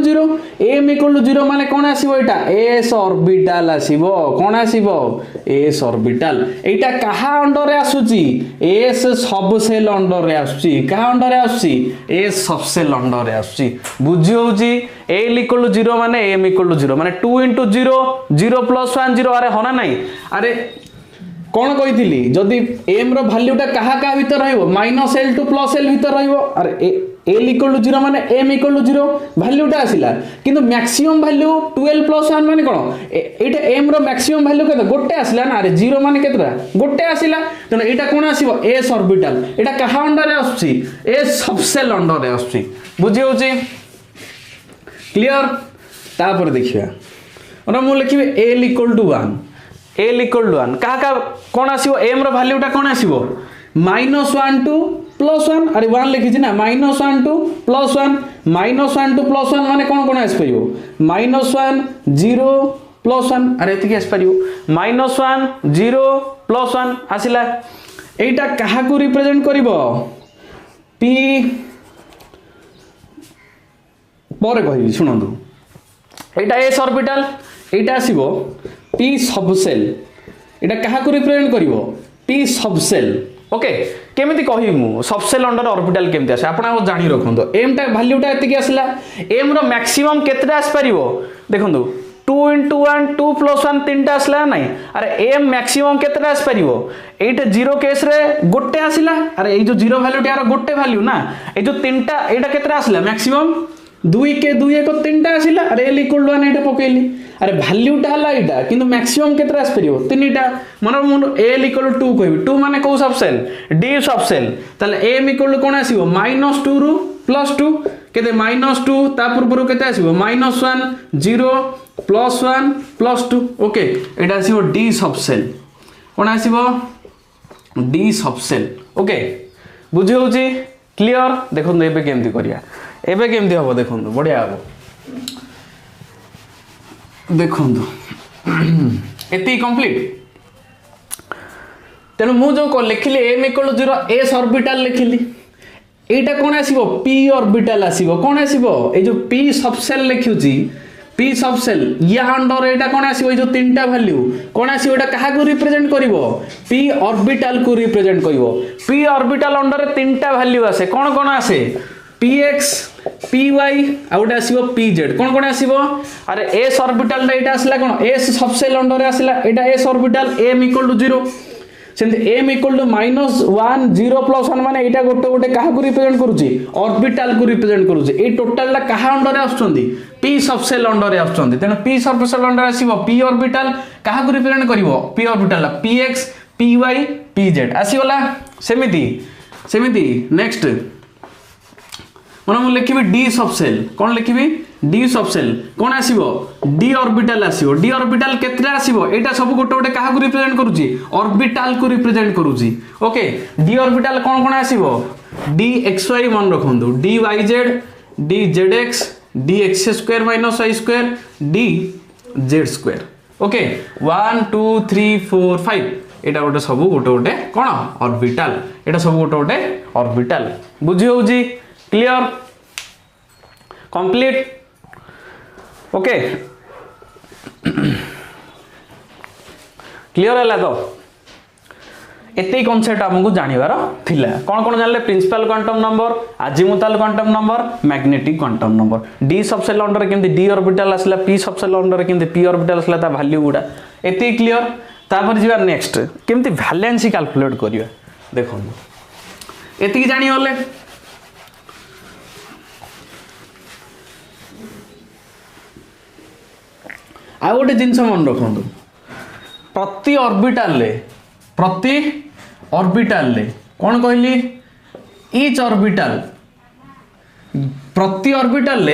0 माने कोन आसीबो एटा s ऑर्बिटल आसीबो कोन आसीबो s ऑर्बिटल एटा कहा अंडर रे आसुची s सबसेल अंडर रे आसुची कहा अंडर रे आसुची s सबसेल अंडर रे आसुची बुझी होउची l इक्वल टू 0 माने m इक्वल टू 0 माने 2 * 0 0 + 1 0 अरे होना नहीं अरे कौन कही जदि m रो वैल्यूटा कहा भीतर रहइबो -l टू +l भीतर रहइबो अरे l इक्वल टू 0 माने m इक्वल टू 0 वैल्यूटा आसिला किंतु मैक्सिमम वैल्यू 12 + 1 माने कोन एटा m रो मैक्सिमम वैल्यू केते गोटे आसिला ना अरे 0 माने केतरा गोटे आसिला तने एटा कोन आसीबो s ऑर्बिटल एटा कहा अंडर रे आछी s सबसेल अंडर रे आछी बुझी होची क्लियर तापर देखिया और मु लिखिबे l equal to 1 l equal to 1 कहा कौन आसीबो m रो वैल्यूटा कौन आसीबो -1 टू +1 अरे 1 लिखि छी ना -1 टू +1 -1 टू +1 माने कौन आस परियो -1 0 +1 अरे एतिकी आस परियो -1 0 +1 आसिला एटा कहा को रिप्रेजेंट करिवो p पर कहि सुनंदु एटा s ऑर्बिटल एटा आसीबो p सबसेल एटा कहा को रिप्रेजेंट करिवो p सबसेल ओके केमिति कहि मु सबसेल अंडर ऑर्बिटल केमिति आसे आपण आ जानि रखंदो m टा वैल्यूटा एतिकी आसला m रो मैक्सिमम केतरा आस परिवो देखंदो 2 * 1 2 + 1 तीनटा आसला नाही अरे m मैक्सिमम केतरा आस परिवो एटा 0 केस रे गोटे आसिला अरे ए जो 0 वैल्यूटा यार गोटे वैल्यू ना ए जो तीनटा एटा केतरा आसला मैक्सिमम 2 के 2 एक 3टा आसिला अरे एल इक्वल टू 1 एटा पकेली अरे वैल्यूटा हला एटा किंतु मैक्सिमम केतरा आस परियो 3टा मन एल इक्वल टू 2 कहबी 2 माने को सब सेल डी सब सेल ताले एम इक्वल टू कोन आसीबो -2 रु +2 केते -2 ता पूर्व केते आसीबो -1 0 +1 +2 ओके एटा आसीबो डी सब सेल कोन आसीबो डी सब सेल ओके बुझी होची क्लियर देखो एबे केमती करिया एबे केमती हबो देखो बढ़िया हबो देखो एति कंप्लीट तेणु मु जो लिखिली एम इक्वल 0 एस ऑर्बिटल लिखिली एटा कोन आसीबो पी ऑर्बिटल आसीबो कोन आसीबो ए जो पी सबसेल लिखुची पी सबसेल या अंडर एटा कोन आसीबो ए जो तीनटा वैल्यू कोन आसीबो एटा काहा को रिप्रेजेंट करिवो पी ऑर्बिटल को रिप्रेजेंट करिवो पी ऑर्बिटल अंडर तीनटा वैल्यू आसे कोन कोन आसे px py आ गोटे आसीबो pz कोन कोन आसीबो अरे s ऑर्बिटल एटा आसला कोन s सबसेल अंडर आसला एटा s orbital m equal to 0 सेंते m इक्वल टू -1 0 +1 माने एटा गोटे गोटे काहा को रिप्रेजेंट करूची ऑर्बिटल को रिप्रेजेंट करूची ए टोटल ला काहा अंडर आछुंदी p सबसेल अंडर आछुंदी तेन p सबसेल अंडर आसीबो p ऑर्बिटल काहा को रिप्रेजेंट करिवो p orbital px py pz आसीगला सेमिति नेक्स्ट मन मु लिखिबी डी सबसेल कोन लिखिबी डी सबसेल कोन आसीबो डी ऑर्बिटल आसीबो डी ऑर्बिटल केतरा आसीबो एटा सब गोटे गोटे काहा को रिप्रेजेंट करूची ऑर्बिटल को रिप्रेजेंट करूची ओके डी ऑर्बिटल कोन कोन आसीबो डी xy मन रखंदु D yz D zx D x² - y² D z² okay 1 2 3 4 5 एटा गोटे सब गोटे गोटे कोन ऑर्बिटल एटा सब गोटे गोटे ऑर्बिटल बुझी होउची क्लियर कंप्लीट ओके क्लियर है तो एते कॉन्सेप्ट हमको जानिबार थिला कोन कोन जानले principal quantum number azimuthal quantum number magnetic quantum number d subshell under केमती डी ऑर्बिटल आसला पी सबसेल अंडर केमती पी ऑर्बिटल आसला ता वैल्यू गुडा एते क्लियर तापर जीवा नेक्स्ट केमती वैलेंसी कैलकुलेट करिया देखो एते जानि होले आ गोटे जिनस मन रखु प्रति ऑर्बिटल कौन कहली ईच ऑर्बिटल प्रति ऑर्बिटल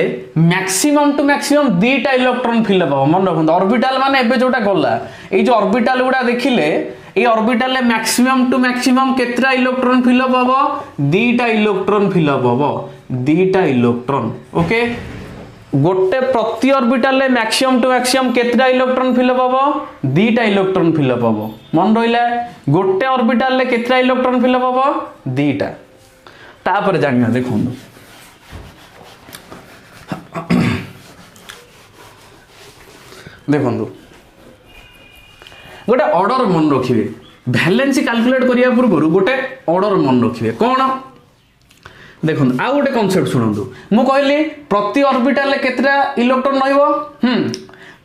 मैक्सिमम टू मैक्सिमम 2टा इलेक्ट्रॉन फिलअप हो मन रखु ऑर्बिटल माने एबे जोटा गला ए जो ऑर्बिटल गुडा देखिले ए ऑर्बिटल मैक्सिमम टू मैक्सिमम केतरा इलेक्ट्रॉन फिलअप हो 2टा इलेक्ट्रॉन फिलअप हो 2टा इलेक्ट्रॉन ओके गोटे प्रति ऑर्बिटल मैक्सिमम टू मैक्सिमम केतरा इलेक्ट्रॉन फिलअप हबो 2टा इलेक्ट्रॉन फिलअप हबो मन रहिला गोटे ऑर्बिटल केतरा इलेक्ट्रॉन फिलअप हबो 2टा तापर जानिया देखो देखो गोटे ऑर्डर मन रखिबे वैलेंसी कैलकुलेट करिया पूर्व गोटे ऑर्डर मन रखिबे कोन देखो आ गोटे कॉन्सेप्ट शुणु मु कहली प्रति ऑर्बिटल केतरा इलेक्ट्रॉन रहिबो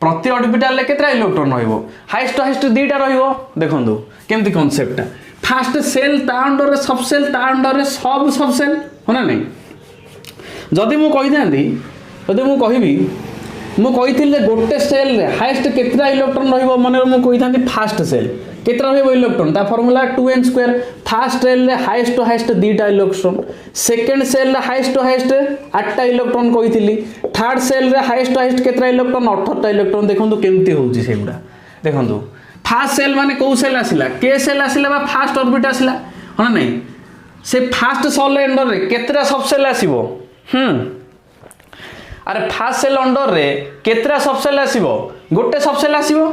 प्रति ऑर्बिटल केतरा इलेक्ट्रॉन रहिबो हाईएस्ट टू हाईएस्ट 2टा रहिबो देखो केमती कॉन्सेप्ट फास्ट सेल ता अंडर सबसेल ता अंडर सब सबसेल होना नहीं जदि मु कहि दांदी जदि मु कहिबी मु कहिथिले गोटे सेल रे हाईएस्ट केतरा इलेक्ट्रॉन रहिबो माने मु कहि दांदी फास्ट सेल केतरा रहिबो इलेक्ट्रॉन ता फार्मूला 2n² फर्स्ट सेल रे हाईएस्ट टू हाईएस्ट 2टा इलेक्ट्रॉन सेकंड सेल रे हाईएस्ट टू हाईएस्ट 8टा इलेक्ट्रॉन कहिथिली थर्ड सेल रे हाईएस्ट टू हाईएस्ट केतरा इलेक्ट्रॉन 18टा इलेक्ट्रॉन देखंतु केमती होउची सेगुडा देखंतु फर्स्ट सेल माने को सेल आसिला के सेल आसिला बा फर्स्ट ऑर्बिट आसिला होना नहीं से फर्स्ट सेल अंडर रे केतरा सबसेल आसीबो अरे फर्स्ट सेल अंडर रे केतरा सबसेल आसीबो गोटे सबसेल आसीबो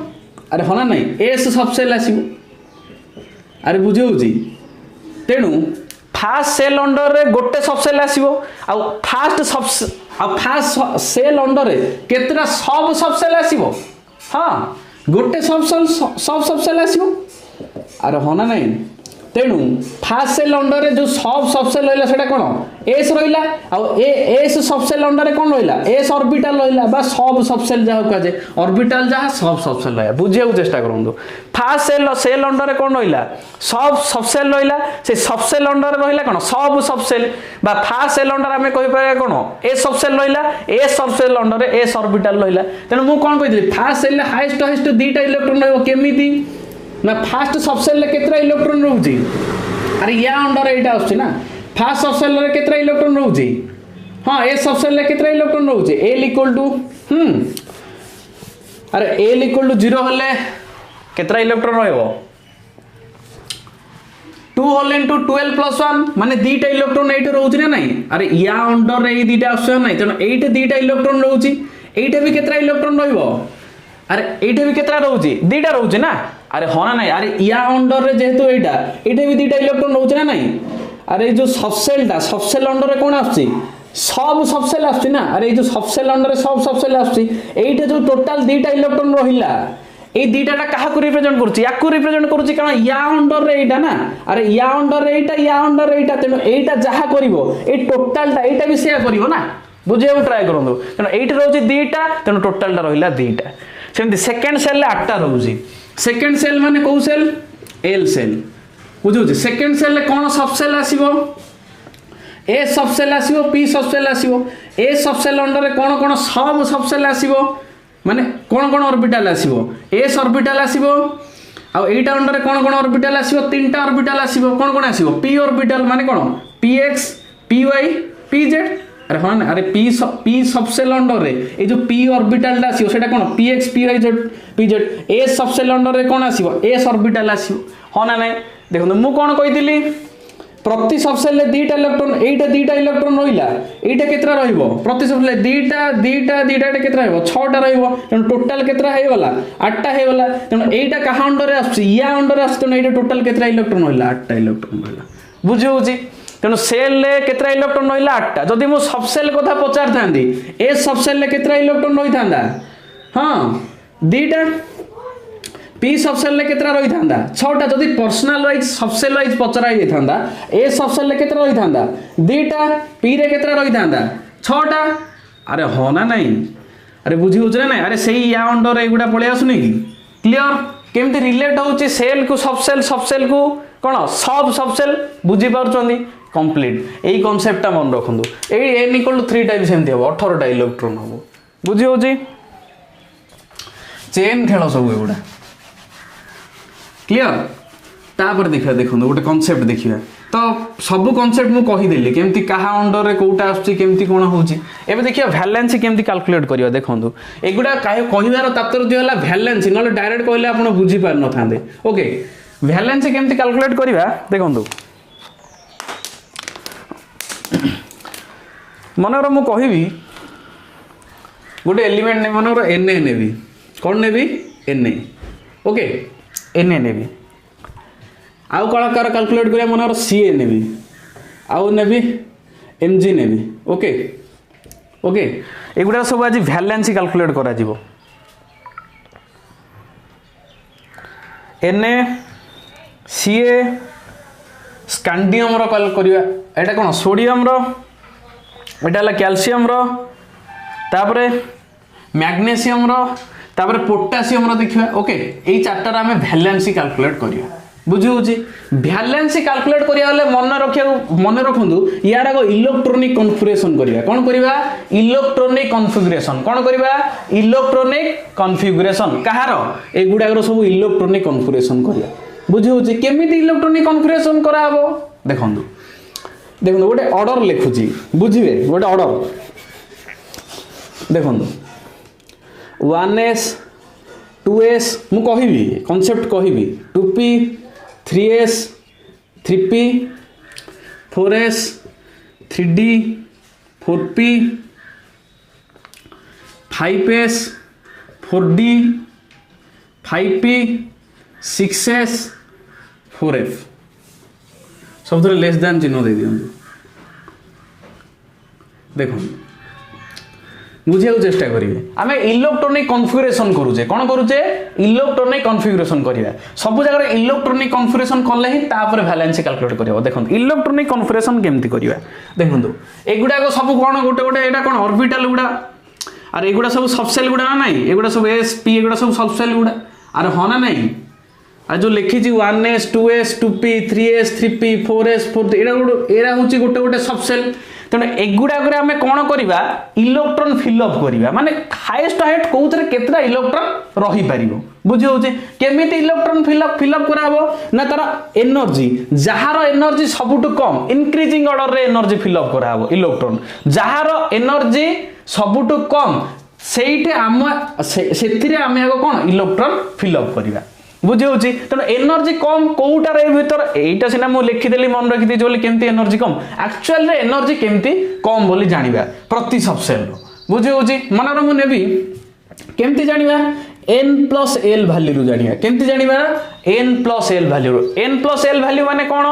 अरे होना नहीं एस सबसेल आसीबो अरे बुझे होजी तेणु फास्ट सेल अंडर रे गोटे सबसेल आसीबो आ फास्ट सेल अंडर रे केतरा सब सबसेल आसीबो हां गोटे सब सबसेल आसीबो अरे होना नहीं तेणु फास्ट सेल अंडर रे जो सब सबसेल रहिला सेटा कोन एस रहिला आ एस सबसेल अंडर रे कोन रहिला एस ऑर्बिटल रहिला बा सब सबसेल जा का जे ऑर्बिटल जा सब सबसेल रहिला बुझिया चेष्टा करंदो फास्ट सेल अंडर रे कोन रहिला सब सबसेल रहिला से सबसेल अंडर रे रहिला कोन सब सबसेल बा फास्ट सेल अंडर हमें कहि पारे कोन एस सबसेल रहिला एस सबसेल अंडर रे एस ऑर्बिटल रहिला तेणु मु कोन कहितली फास्ट सेल हाईएस्ट दीटा इलेक्ट्रॉन रहबो केमिति ना फास्ट सबसेल रे केतरा इलेक्ट्रॉन रहउची अरे या अंडर एटा आछी ना फास्ट सबसेल रे केतरा इलेक्ट्रॉन रहउची हां ए सबसेल रे केतरा इलेक्ट्रॉन रहउची L इक्वल टू अरे L इक्वल टू 0 हले केतरा इलेक्ट्रॉन रहबो 2 होल इनटू 12 प्लस 1 माने दीटा इलेक्ट्रॉन एटा रहउची ना नहीं अरे या अंडर रे दीटा आछो नहीं तेन एटा दीटा इलेक्ट्रॉन रहउची एटा भी केतरा इलेक्ट्रॉन रहइबो अरे एटा भी केतरा रहउची दीटा रहउची ना अरे हाँ ना नहीं अरे या अंडर रे जेहेतु एटा भी दीटा इलेक्ट्रॉन रहउची ना नहीं अरे जो सबसेल अंडर रे कोन आछी सब सबसेल आछी ना अरे जो सबसेल अंडर रे सब सबसेल आछी एटा जो टोटल दीटा इलेक्ट्रॉन रहिला ए दीटाटा काहा को रिप्रेजेंट करूची या को रिप्रेजेंट करूची कारण या अंडर रे एटा ना अरे या अंडर रे एटा या अंडर रे एटा तेनो एटा जहा करिवो ए टोटलटा एटा भी सेया करिवो ना बुझिया ट्राई करंदो तेनो एटा रहउची दीटा तेनो टोटलटा रहिला दीटा सेमति सेकंड सेल ले 8टा रहउची सेकंड सेल माने को सेल एल सेल बुझुची सेकंड सेल ले कोन सबसेल आसीबो ए सबसेल आसीबो पी सबसेल आसीबो ए सबसेल अंडर रे कोन सब सबसेल आसीबो माने कोन ऑर्बिटल आसीबो एस ऑर्बिटल आसीबो आ एटा अंडर रे कोन ऑर्बिटल आसीबो तीनटा ऑर्बिटल आसीबो कोन आसीबो पी ऑर्बिटल माने कोन px py pz अरे हाँ अरे पी सबसेल अंडर रे ए जो पी ऑर्बिटल दा आसीबो सेटा कोन px py pz S subshell under रे कोन आसीबो एस ऑर्बिटल आसीबो हाँ ना नहीं देखो मु कोन कहितली प्रति सबसेल ले दीटा इलेक्ट्रॉन एटा दीटा इलेक्ट्रॉन रहिला एटा केतरा रहिबो प्रति सबसेल दीटा केतरा रहबो 6टा रहबो तेन टोटल केतरा हे वाला 8टा हे वाला तेन एटा कहा अंडर रे आछी या अंडर रे आछी तेन एटा टोटल केतरा इलेक्ट्रॉन रहिला 8टा इलेक्ट्रॉन रहिला बुझि होची तेन सेल ले केतरा इलेक्ट्रॉन रहिला 8टा जदी मु सबसेल कथा पचार थांदी ए सबसेल ले केतरा इलेक्ट्रॉन रहि थांदा हां दीटा पी सबसेल ले केतरा रहि थांदा 6टा जदी पर्सनल वाइज सबसेल वाइज पचरा हे थांदा ए सबसेल ले केतरा रहि थांदा दीटा पी रे केतरा रहि थांदा 6टा अरे हो ना नहीं अरे बुझी होछ ना नहीं अरे सेही या अंडर एगुडा पळे आसुनी की क्लियर केमते रिलेट होची सेल को सबसेल को कोन सब सबसेल बुझी पारछोंदी कंप्लीट एई कांसेप्टटा मन रखंदु एई n इक्वल टू 3 टाइम्स सेमते हो 18टा इलेक्ट्रॉन हो बुझी होची चेन खेल सब एगुडा क्लियर तापर देखा देखो गोटे कॉन्सेप्ट देखिया तो सब कॉन्सेप्ट मु कहि देली केमती कहा अंडर रे कोटा आछी केमती कोन होची एबे देखिया वैलेंसी केमती कैलकुलेट करियो देखंतु एगुडा काहे कहिवार तात्पर्य होला वैलेंसी नले डायरेक्ट कहले आपण बुझी पार न थांदे ओके वैलेंसी केमती कैलकुलेट करिवा देखंतु मनर मु कहिबी गोटे एलिमेंट ने मनर Na नेबी कोन नेबी Na ओके Na नेबी आउ कलाकार कैलकुलेट करिया मनर Ca नेबी आउ नेबी Mg नेबी ओके ओके एगुडा सब आज वैलेंसी कैलकुलेट करा जिवो Na Ca स्कैंडियम रो कल करिया एटा कोन सोडियम रो एटा ला कैल्शियम रो तापरे मैग्नीशियम रो तापरे पोटेशियम रो देखिबा ओके एई चारटा रा हमें वैलेंसी कैलकुलेट करिया बुझी होची वैलेंसी कैलकुलेट करिया वाले मन रखंदु यार को इलेक्ट्रॉनिक कॉन्फ़िगरेशन करिया कोन करिवा इलेक्ट्रॉनिक कॉन्फ़िगरेशन कोन करिवा इलेक्ट्रॉनिक कॉन्फ़िगरेशन कहारो एगुडा रो सब इलेक्ट्रॉनिक कॉन्फ़िगरेशन करिया बुझी होची केमिति इलेक्ट्रॉनिक कॉन्फ़िगरेशन करा हबो देखंदु देखंदु गोटे ऑर्डर लिखुची बुझिबे गोटे ऑर्डर देखंदु 1s 2s मु कहिबी concept कहिबी 2p 3s 3p 4s 3d 4p 5s 4d 5p 6s 4f सब थोड़े लेस दैन चिन्ह दे दियंतु देखो बुझे चेष्टा करेंगे आम इलेक्ट्रोनिक कन्फिगरेशन करुचे कौन करुचे इलेक्ट्रोनिक कन्फिगरेशन करिया सब जगह इलेक्ट्रोनिक कन्फिगरेशन कले ही तापर वैलेंसी कैलकुलेट करियो देखो इलेक्ट्रोनिक कन्फिगरेशन केमती करिया देखो एगुडा सब कौन गोटे गोटे एटा कौन ऑर्बिटल गुडा अरे एगुडा सब सबसेल गुडा ना नहीं एगुडा सब एस पी एगुडा सब सबसेल गुडा अरे हाँ ना नहीं आ जो लिखी 1s 2s 2p 3s 3p 4s 4 era हूँ गोटे गोटे सबसेल तेणु एगुड़ाक आम कौन करवा इलेक्ट्रॉन फिलअप करवा माने हाईएस्ट हाइट कौन केतटा इलेक्ट्रॉन रही पार बुझे केमी इलेक्ट्रॉन फिलअप कराबो ना तार एनर्जी जार एनर्जी सबुठु कम इनक्रीजिंग ऑर्डर रे एनर्जी फिलअप कराबो इलेक्ट्रॉन जार एनर्जी सबुठु कम सेठी आम से आम कौन इलेक्ट्रॉन फिलअप करवा बुझे तेणु एनर्जी कम कौटार भर यहीटा सीना मुझे लिखिदेली मन रखी बोली केमती एनर्जी कम एक्चुअल एनर्जी केमती कम बोली जानिबा प्रति सबसेल बुझे मनर मुझे नेबी केमती जानिबा n प्लस एल वैल्यू जानिबा केमती जानिबा n प्लस एल वैल्यू माने कौन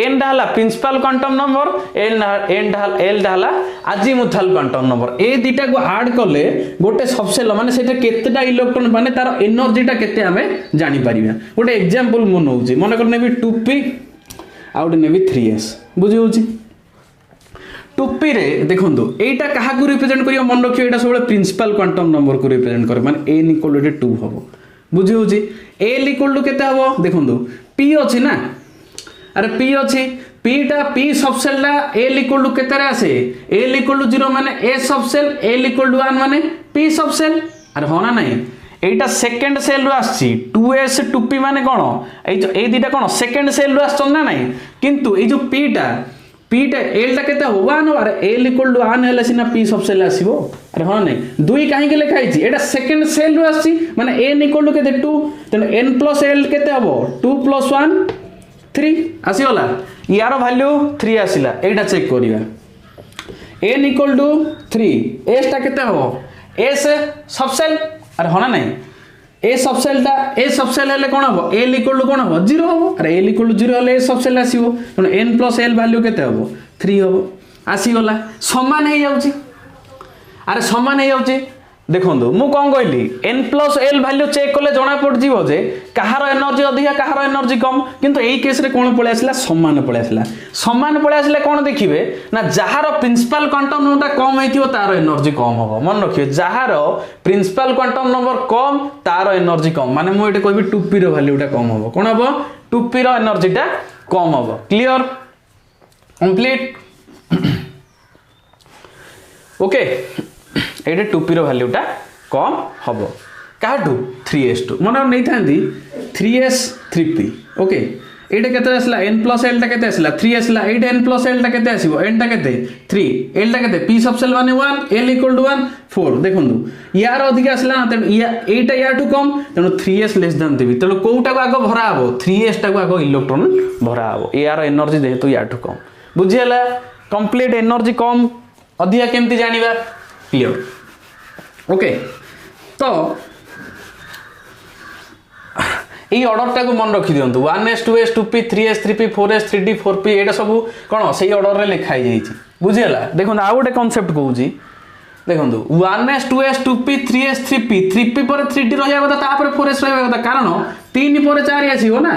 n डाला प्रिंसिपल क्वांटम नंबर एल डाला अजीमुथाल क्वांटम नंबर ए दुटा को ऐड कले गोटे सबसेल माने सेटा केतेटा इलेक्ट्रॉन माने तार एनर्जीटा केते आमे जानि परिबा गोटे एग्जांपल मो नउची मन कर नेबी 2p आउट नेबी 3s बुझी होची 2p रे देखंतु एटा काहा को रिप्रेजेंट करियो मन रखियो एटा सब प्रिंसिपल क्वांटम नंबर को रिप्रेजेंट करे माने n = 2 हबो बुझी होची l = केते हबो देखंतु p अछि ना अरे p अछि p टा p सबसेल ला l = केते रे आसे l = 0 माने a सबसेल l = 1 माने p सबसेल अरे होना नहीं एटा सेकंड सेल रु आछि 2s 2p माने कोन ए दिटा कोन सेकंड सेल रु आछन ना नहीं किंतु ए जो p टा एल टा केते हो 1 अरे एल = 1 हेले सिना p सबसेल आसीबो अरे हां नहीं दुई काहे के लिखा हिची एटा सेकंड सेल रु आसी माने n = केते 2 तने n + l केते हबो 2 + 1 3 आसीगला यार वैल्यू 3 आसीला एटा चेक करिया n = 3 s टा केते हबो s सबसेल अरे हां नहीं ए सबसेल हेले कोन हबो l = कोन हबो 0 हबो अरे l = 0 हेले सबसेल आसीबो तने n + l वैल्यू केते हबो 3 हबो आसीगला समान हे जाउची अरे समान हे जाउची देखंतु मु कोन कहली n + l वैल्यू चेक करले जणा पड़ जीवो जे कहार एनर्जी अधिका कहार एनर्जी कम किंतु एई केस रे कोन पळे आसला समान पळे आसले कोन देखिबे ना जहार प्रिंसिपल क्वांटम नंबर कम हेतिबो तार एनर्जी कम हबो मन रखियो जहार प्रिंसिपल क्वांटम नंबर कम तार एनर्जी कम माने मु एटे कहबी 2p रो वैल्यूटा कम हबो कोन हबो 2p रो एनर्जीटा कम हबो क्लियर कंप्लीट ओके एटे 2p रो वैल्यूटा कम हबो काटू 3s2 मन नहीं थांदी 3s 3p ओके एटा केते आसला n + l टा केते आसला 3 आसला एटा n + l टा केते आसीबो n टा केते 3 l टा केते p सबसेल माने 1 l = 1 4 देखंतु यार अधिक आसला ना तेनु एटा याटू कम तेनु 3s लेस देन देबी तेनु कोउटा को आगो भरा हबो 3s टा को आगो इलेक्ट्रॉन भरा हबो यार एनर्जी जेहेतु याटू कम बुझियला कंप्लीट एनर्जी कम अधिया केमती जानिबा क्लियर ओके तो এই অর্ডরটাকে মন রাখি দিয়ন্তু 1s 2s 2p 3s 3p 4s 3d 4p এটা সব কোন সেই অর্ডরে লেখা হই যাইছি বুঝিলা দেখুন আউ গোটে কনসেপ্ট কହୁছি দেখুন 1s 2s 2p 3s 3p 3p পরে 3d রহিয়া কথা তারপরে 4s রহিয়া কথা কারণ 3 পরে 4 আসিবো না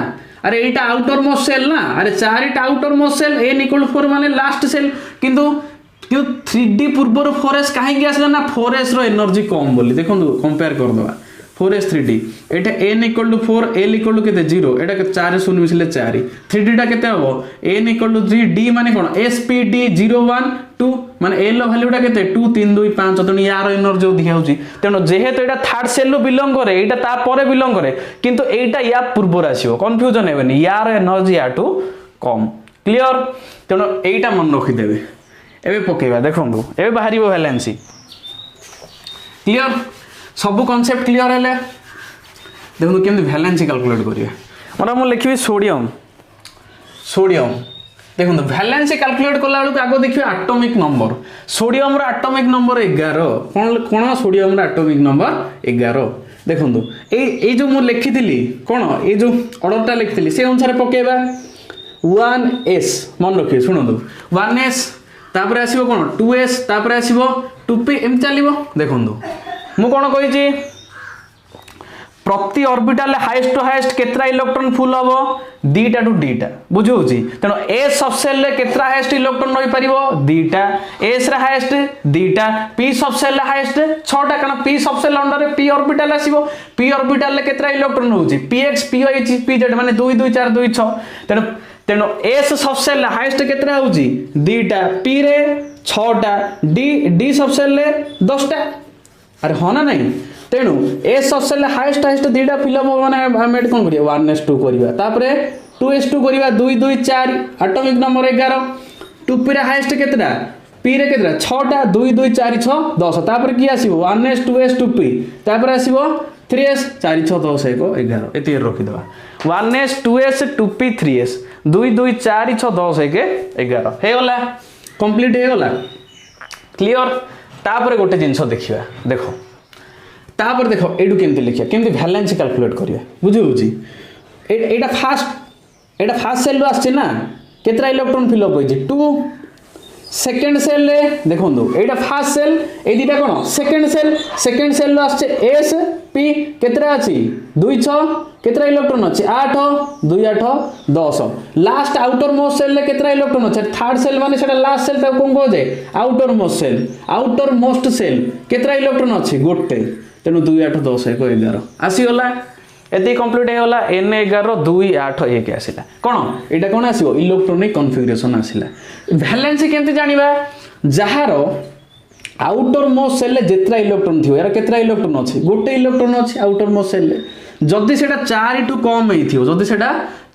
अरे এইটা আউটার মোস্ট সেল না अरे 4 টা আউটার মোস্ট সেল n = 4 মানে লাস্ট সেল কিন্তু 3d पूर्वर 4s काहे आसला ना 4s रो एनर्जी कम बोली देखो कंपेयर कर दवा 4s 3d एटा n = 4 l = केते 0 एटा 4 0 मिसले 4 3d टा केते हबो n = 3 d माने कोन spd 0 1 2 माने l वैल्यू टा केते 2 3 2 5 तने यार एनर्जी दिया होची तेनो जेहेतु एटा थर्ड सेल रो बिलोंग करे एटा ता परे बिलोंग करे किंतु एटा या पूर्वर आसीबो कंफ्यूजन हेबेनी यार एनर्जी याटू कम क्लियर तेनो एटा मन रखि देबे एबे पकेबा देखंतु एबे बाहरिबो वैलेंसी क्लियर सब कॉन्सेप्ट क्लियर है देखो केमती वैलेंसी कैलकुलेट करिया मतलब मु लिखिबी सोडियम देखो वैलेंसी कैलकुलेट कला बेलू आगो देखिए एटॉमिक नंबर सोडियम रो एटॉमिक नंबर 11 कोन सोडियम रो एटॉमिक नंबर 11 देखो ए जो मु लिखिथिली कोन ए जो ऑर्डरटा लिखिथिली से अनुसार पकेबा 1s मन रखिए सुनंदु 1s तापर आसीबो कोन 2s तापर आसीबो 2p एम चलिबो देखंदो मु कोन कहिची प्रति ऑर्बिटल हाईएस्ट टू हाईएस्ट केत्रा इलेक्ट्रॉन फुल हबो दीटा टू दीटा बुझौची तेनो s सब सेल रे केत्रा हाईएस्ट इलेक्ट्रॉन रहि परिबो दीटा s रे हाईएस्ट दीटा p सब सेल रे हाईएस्ट 6टा कारण p सब सेल अंडर रे p ऑर्बिटल आसीबो p ऑर्बिटल रे केत्रा इलेक्ट्रॉन होउची px py pz माने 2 2 4 2 6 तेनो तेनो s सब सेल रे हाईएस्ट केत्रा होउची दीटा p रे 6टा d सब सेल रे 10टा अरे हो ना नहीं तेणु ए सब सेल हाईएस्ट हाईएस्ट दीटा फिलअप माने हम एड कोन करिया 1s2 करिया तापरे 2s2 करिया 2 2 4 एटॉमिक नंबर 11 2p रे हाईएस्ट केतरा p रे केतरा 6टा 2 2 4 6 10 तापरे की आसीबो 1s 2s 2p तापरे आसीबो 3s 4 6 10 1 11 एति रखि दबा 1s 2s 2p 3s 2 2 4 6 10 1 11 हे होला कंप्लीट हे होला क्लियर तापरे गोटे जिंस देखिबा देखो तापर देखो एडु केमति लिखिया केमति वैलेंस कैलकुलेट करिया बुझि होची एटा फास्ट सेल आछे ना केतरा इलेक्ट्रॉन फिल अप होई 2 सेकंड सेल रे देखोंदो एटा फास्ट सेल ए दिटा कोन सेकंड सेल आछे s p केतरा अछि 2 6 केतरा इलेक्ट्रॉन अछि 8 2 8 10 लास्ट आउटर मोस्ट सेल रे केतरा इलेक्ट्रॉन अछि थर्ड सेल माने सेटा लास्ट सेल ता कोन को जाय आउटर मोस्ट सेल केतरा इलेक्ट्रॉन अछि गोटे तेणु 2 8 10 1 11 आसीगला एति कंप्लीट हेगला n 11 2 8 1 आसीला कोन एटा कोन आसीबो इलेक्ट्रॉनिक कॉन्फ़िगरेशन आसीला वैलेंसी केमति जानिबा जहारो आउटर मोस्ट सेल जेत्रा इलेक्ट्रॉन थियो यार केत्रा इलेक्ट्रॉन अछि गोटे इलेक्ट्रॉन अछि आउटर मोस्ट सेल जदि सेटा 4 टू कम हेथियो जदि सेटा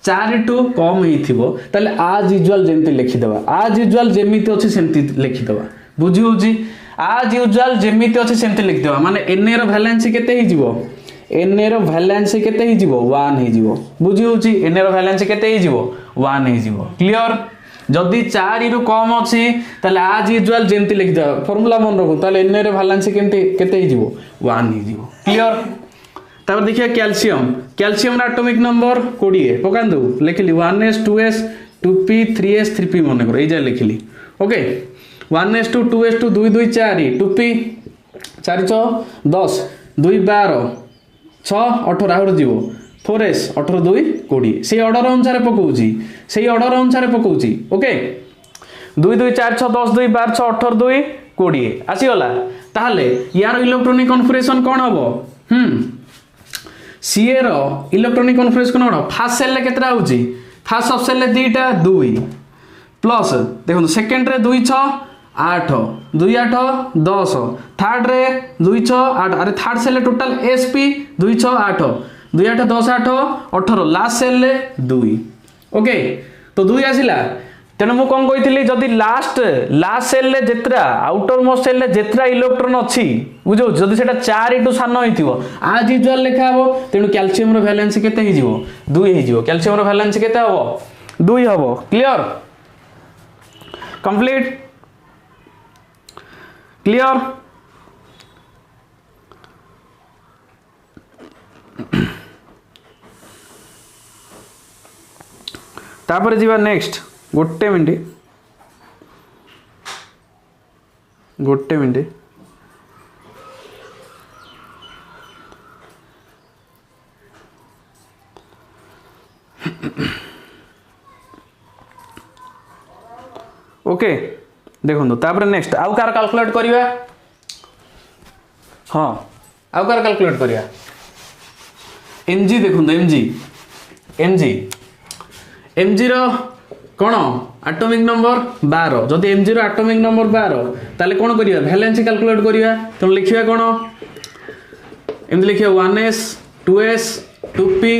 4 टू कम हेथिबो तले आज यूजुअल जेमति लिखि देबा आज यूजुअल जेमिति अछि सेमति लिखि देबा बुझि होजी आज यूजुअल जेमिति अछि सेमति लिखि देबा माने n रो वैलेंसी केते हि जिवो n रो वैलेंसी केते हि जिवो 1 हि जिवो बुझि होजी n रो वैलेंसी केते हि जिवो 1 हि जिवो क्लियर जदि 4 रु कम अछि तले आज यूजुअल जेमति लिखि देबा फार्मूला मन रखो तले n रो वैलेंसी केते हि जिवो 1 हि जिवो क्लियर तापर देखिया कैल्शियम रा एटॉमिक नंबर 20 पकांदु लिखली 1s 2s 2p 3s 3p मन करो ए जा लिखली ओके 1s 2 2s 2 2 2 4 2p 4 6 10 2 12 6 18 आउर जीवो 4s 18 2 20 से ऑर्डर अनुसार पकाउची ओके 2 2 4 6 10 2 12 6 18 2 20 आसी गला ताहले यार इलेक्ट्रॉनिक कॉन्फ़िगरेशन कोन हबो सी रो इलेक्ट्रॉनिक कॉन्फ़िगरेशन कोन फर्स्ट सेल ले केतरा होची फर्स्ट सब सेल ले दीटा 2 प्लस देखो सेकंड रे 2 6 8 2 8 10 थर्ड रे 2 6 8 अरे third shell total sp 2 6 8 2 8 10 8 18 last shell ले 2 ओके तो 2 आसिला तेनो मु कोन कहितली जदी लास्ट सेल ले जेत्रा आउटर मोस्ट सेल ले जेत्रा इलेक्ट्रॉन अछि बुझो जदी सेटा 4 टू सान होइतिबो आज यूजुअल लेखा हबो तेनु कैल्शियम रो वैलेंसी केते हि जिवो 2 हि जिवो कैल्शियम रो वैलेंसी केते हबो 2 हबो क्लियर कंप्लीट क्लियर तापर जीवा नेक्स्ट गोटे मिनट ओके देखो तापर नेक्स्ट आउ कार कैलकुलेट करिया हाँ आउ कार कैलकुलेट करिया mg देखो mg रो कोन एटॉमिक नंबर 12 जदि mg रो एटॉमिक नंबर 12 ताले कोन करिया वैलेंसी कैलकुलेट करिया तो लिखिया कोन एमदी लिखिया 1s 2s 2p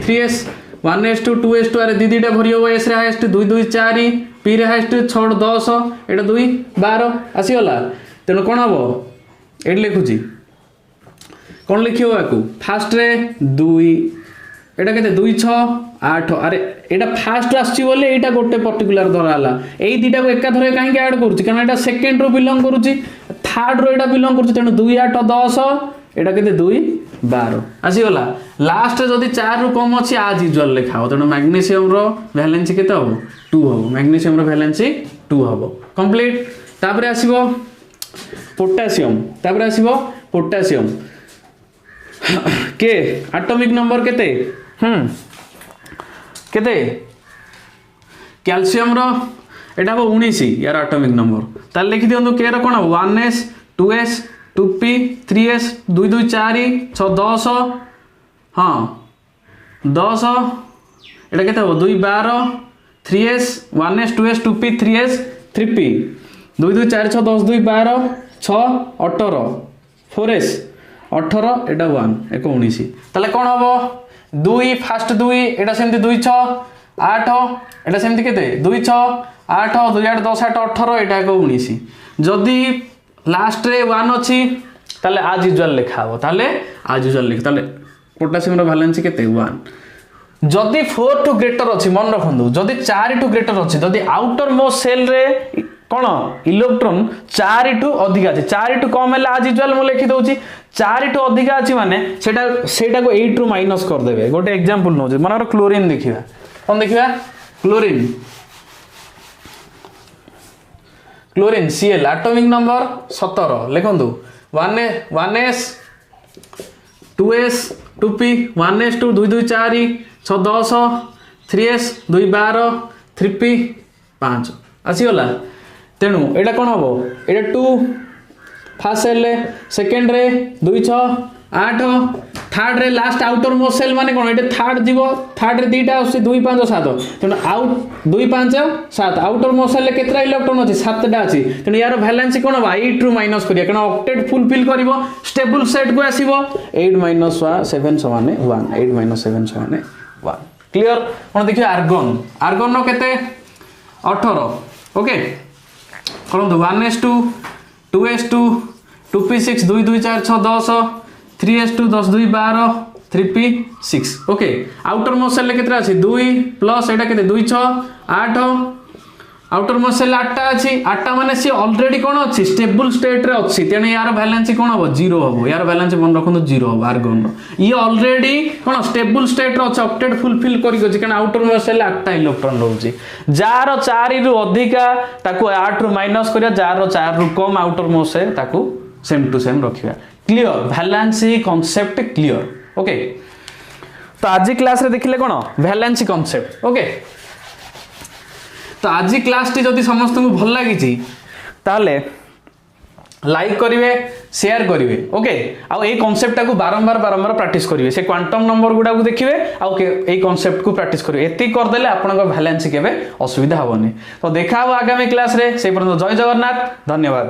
3s 1s 2 2s 2 अरे दीदीटा भरी हो s रे हाईएस्ट 2 2 4 p रे हाईएस्ट 6 10 एटा 2 12 आसी गला तेनो कोन हबो एड लिखुची कोन लिखियो याकू फास्ट रे 2 एटा केते 2 6 8 अरे एटा फास्ट आछि बोले एटा गोटे पर्टिकुलर धराला एई दीटा को एका धरे काहे ऐड करूची कारण एटा सेकंड रो बिलोंग करूची थर्ड रो एटा बिलोंग करूची तेनु 2 8 10 एटा केते 2 12 आसी गला लास्ट जदी 4 रो कम अछि आज यूजुअल लेखाओ तेनु मैग्नीशियम रो वैलेंसी केते हो 2 हो मैग्नीशियम रो वैलेंसी 2 हम कंप्लीट तापर आसीबो पोटासियम तापर आसीबो पोटासियम के एटॉमिक नंबर केते केते कैल्शियम रो एटा हो 19 यार एटॉमिक नंबर ताल लिखि दियंतु के रो कोन 1s 2s 2p 3s 2 2 4 6 10 हां 10 एटा केते हो 2 12 3s 1s 2s 2p 3s 3p 2 2 4 6 10 2 12 6 18 4s 18 एटा 1 एक 19 ताले कोन हबो 2 फास्ट 2 एटा सेमति 2 6 8 एटा सेमति केते 2 6 8 2 8 10 8 18 एटा एक 19 जदी लास्ट रे 1 अछि ताले आज यूजुअल लिखा हबो ताले आज यूजुअल लिख ताले पोटासियम रो वैलेंसी केते 1 जदी 4 टू ग्रेटर अछि मन रखंदु जदी 4 टू ग्रेटर अछि जदी आउटर मोस्ट सेल रे कोन इलेक्ट्रॉन 4 टू अधिक अछि 4 टू कम हैला आज यूजुअल म लिखि दोछि 4 टू अधिक अछि माने सेटा को 8 रू माइनस कर देबे गोटे एग्जांपल नो जे मनर क्लोरीन देखिबा कोन देखिबा chlorine chlorine Cl atomic number 17 लिखंदु 1s 2s 2p 1s 2 2 2 4 6 10 3s 2 12 3p 5 आसीगला तेणु एटा कोन हबो एटा 2 फर्स्ट सेल रे सेकंड रे 2 6 8 थर्ड रे लास्ट आउटर मोस्ट सेल माने कोन एटा थर्ड जीवो थर्ड रे दीटा आसी 2 5 7 तेणु आउट 2 5 7 आउटर मोस्ट सेल रे केतरा इलेक्ट्रॉन अछि 7 टा अछि तेणु यार वैलेंसी कोन हबो 8 रू माइनस करिया कोन ऑक्टेट फुलफिल करबो स्टेबल सेट को आसीबो 8 - 7 समान 1 8 - 7 समान 1 क्लियर कोन देखियो आर्गन आर्गन नो केते 18 ओके करंतु 1s2 2s2 2p6 2 2 4 6 10 3s2 10 2 12 3p6 okay outermost shell केतरा अछि 2 प्लस एटा केते 2 6 8 आउटर मोस्ट सेल 8 टा अछि 8 टा माने सी ऑलरेडी कोन अछि स्टेबल स्टेट रे अछि तेने यार वैलेंसी कोन हबो 0 हबो यार वैलेंसी मन रखंदु 0 हबो आर्गन रो ये ऑलरेडी कोन स्टेबल स्टेट रो अछि ऑक्टेट फुलफिल करि गछि कन आउटर मोस्ट सेल 8 टा इलेक्ट्रॉन रहउछि जार 4 रु अधिका ताको 8 रु माइनस करिया जार 4 रु कम आउटर मोस्ट सेल ताको सेम टू सेम रखिया clear valency concept clear okay तो आज क्लास रे देखिले कोन वैलेंसी कांसेप्ट ओके तो आज क्लास टी जदि समस्त को भल लागी ताले लाइक करिवे शेयर करिवे ओके आ ए कांसेप्ट को बारंबार प्रैक्टिस करिवे से क्वांटम नंबर गुडा को देखिवे आ ए कांसेप्ट को प्रैक्टिस करिवे एति कर देले आपन को वैलेंसी केबे असुविधा होबनी तो देखा हो आगामी क्लास रे से पर्यंत जय जगन्नाथ धन्यवाद।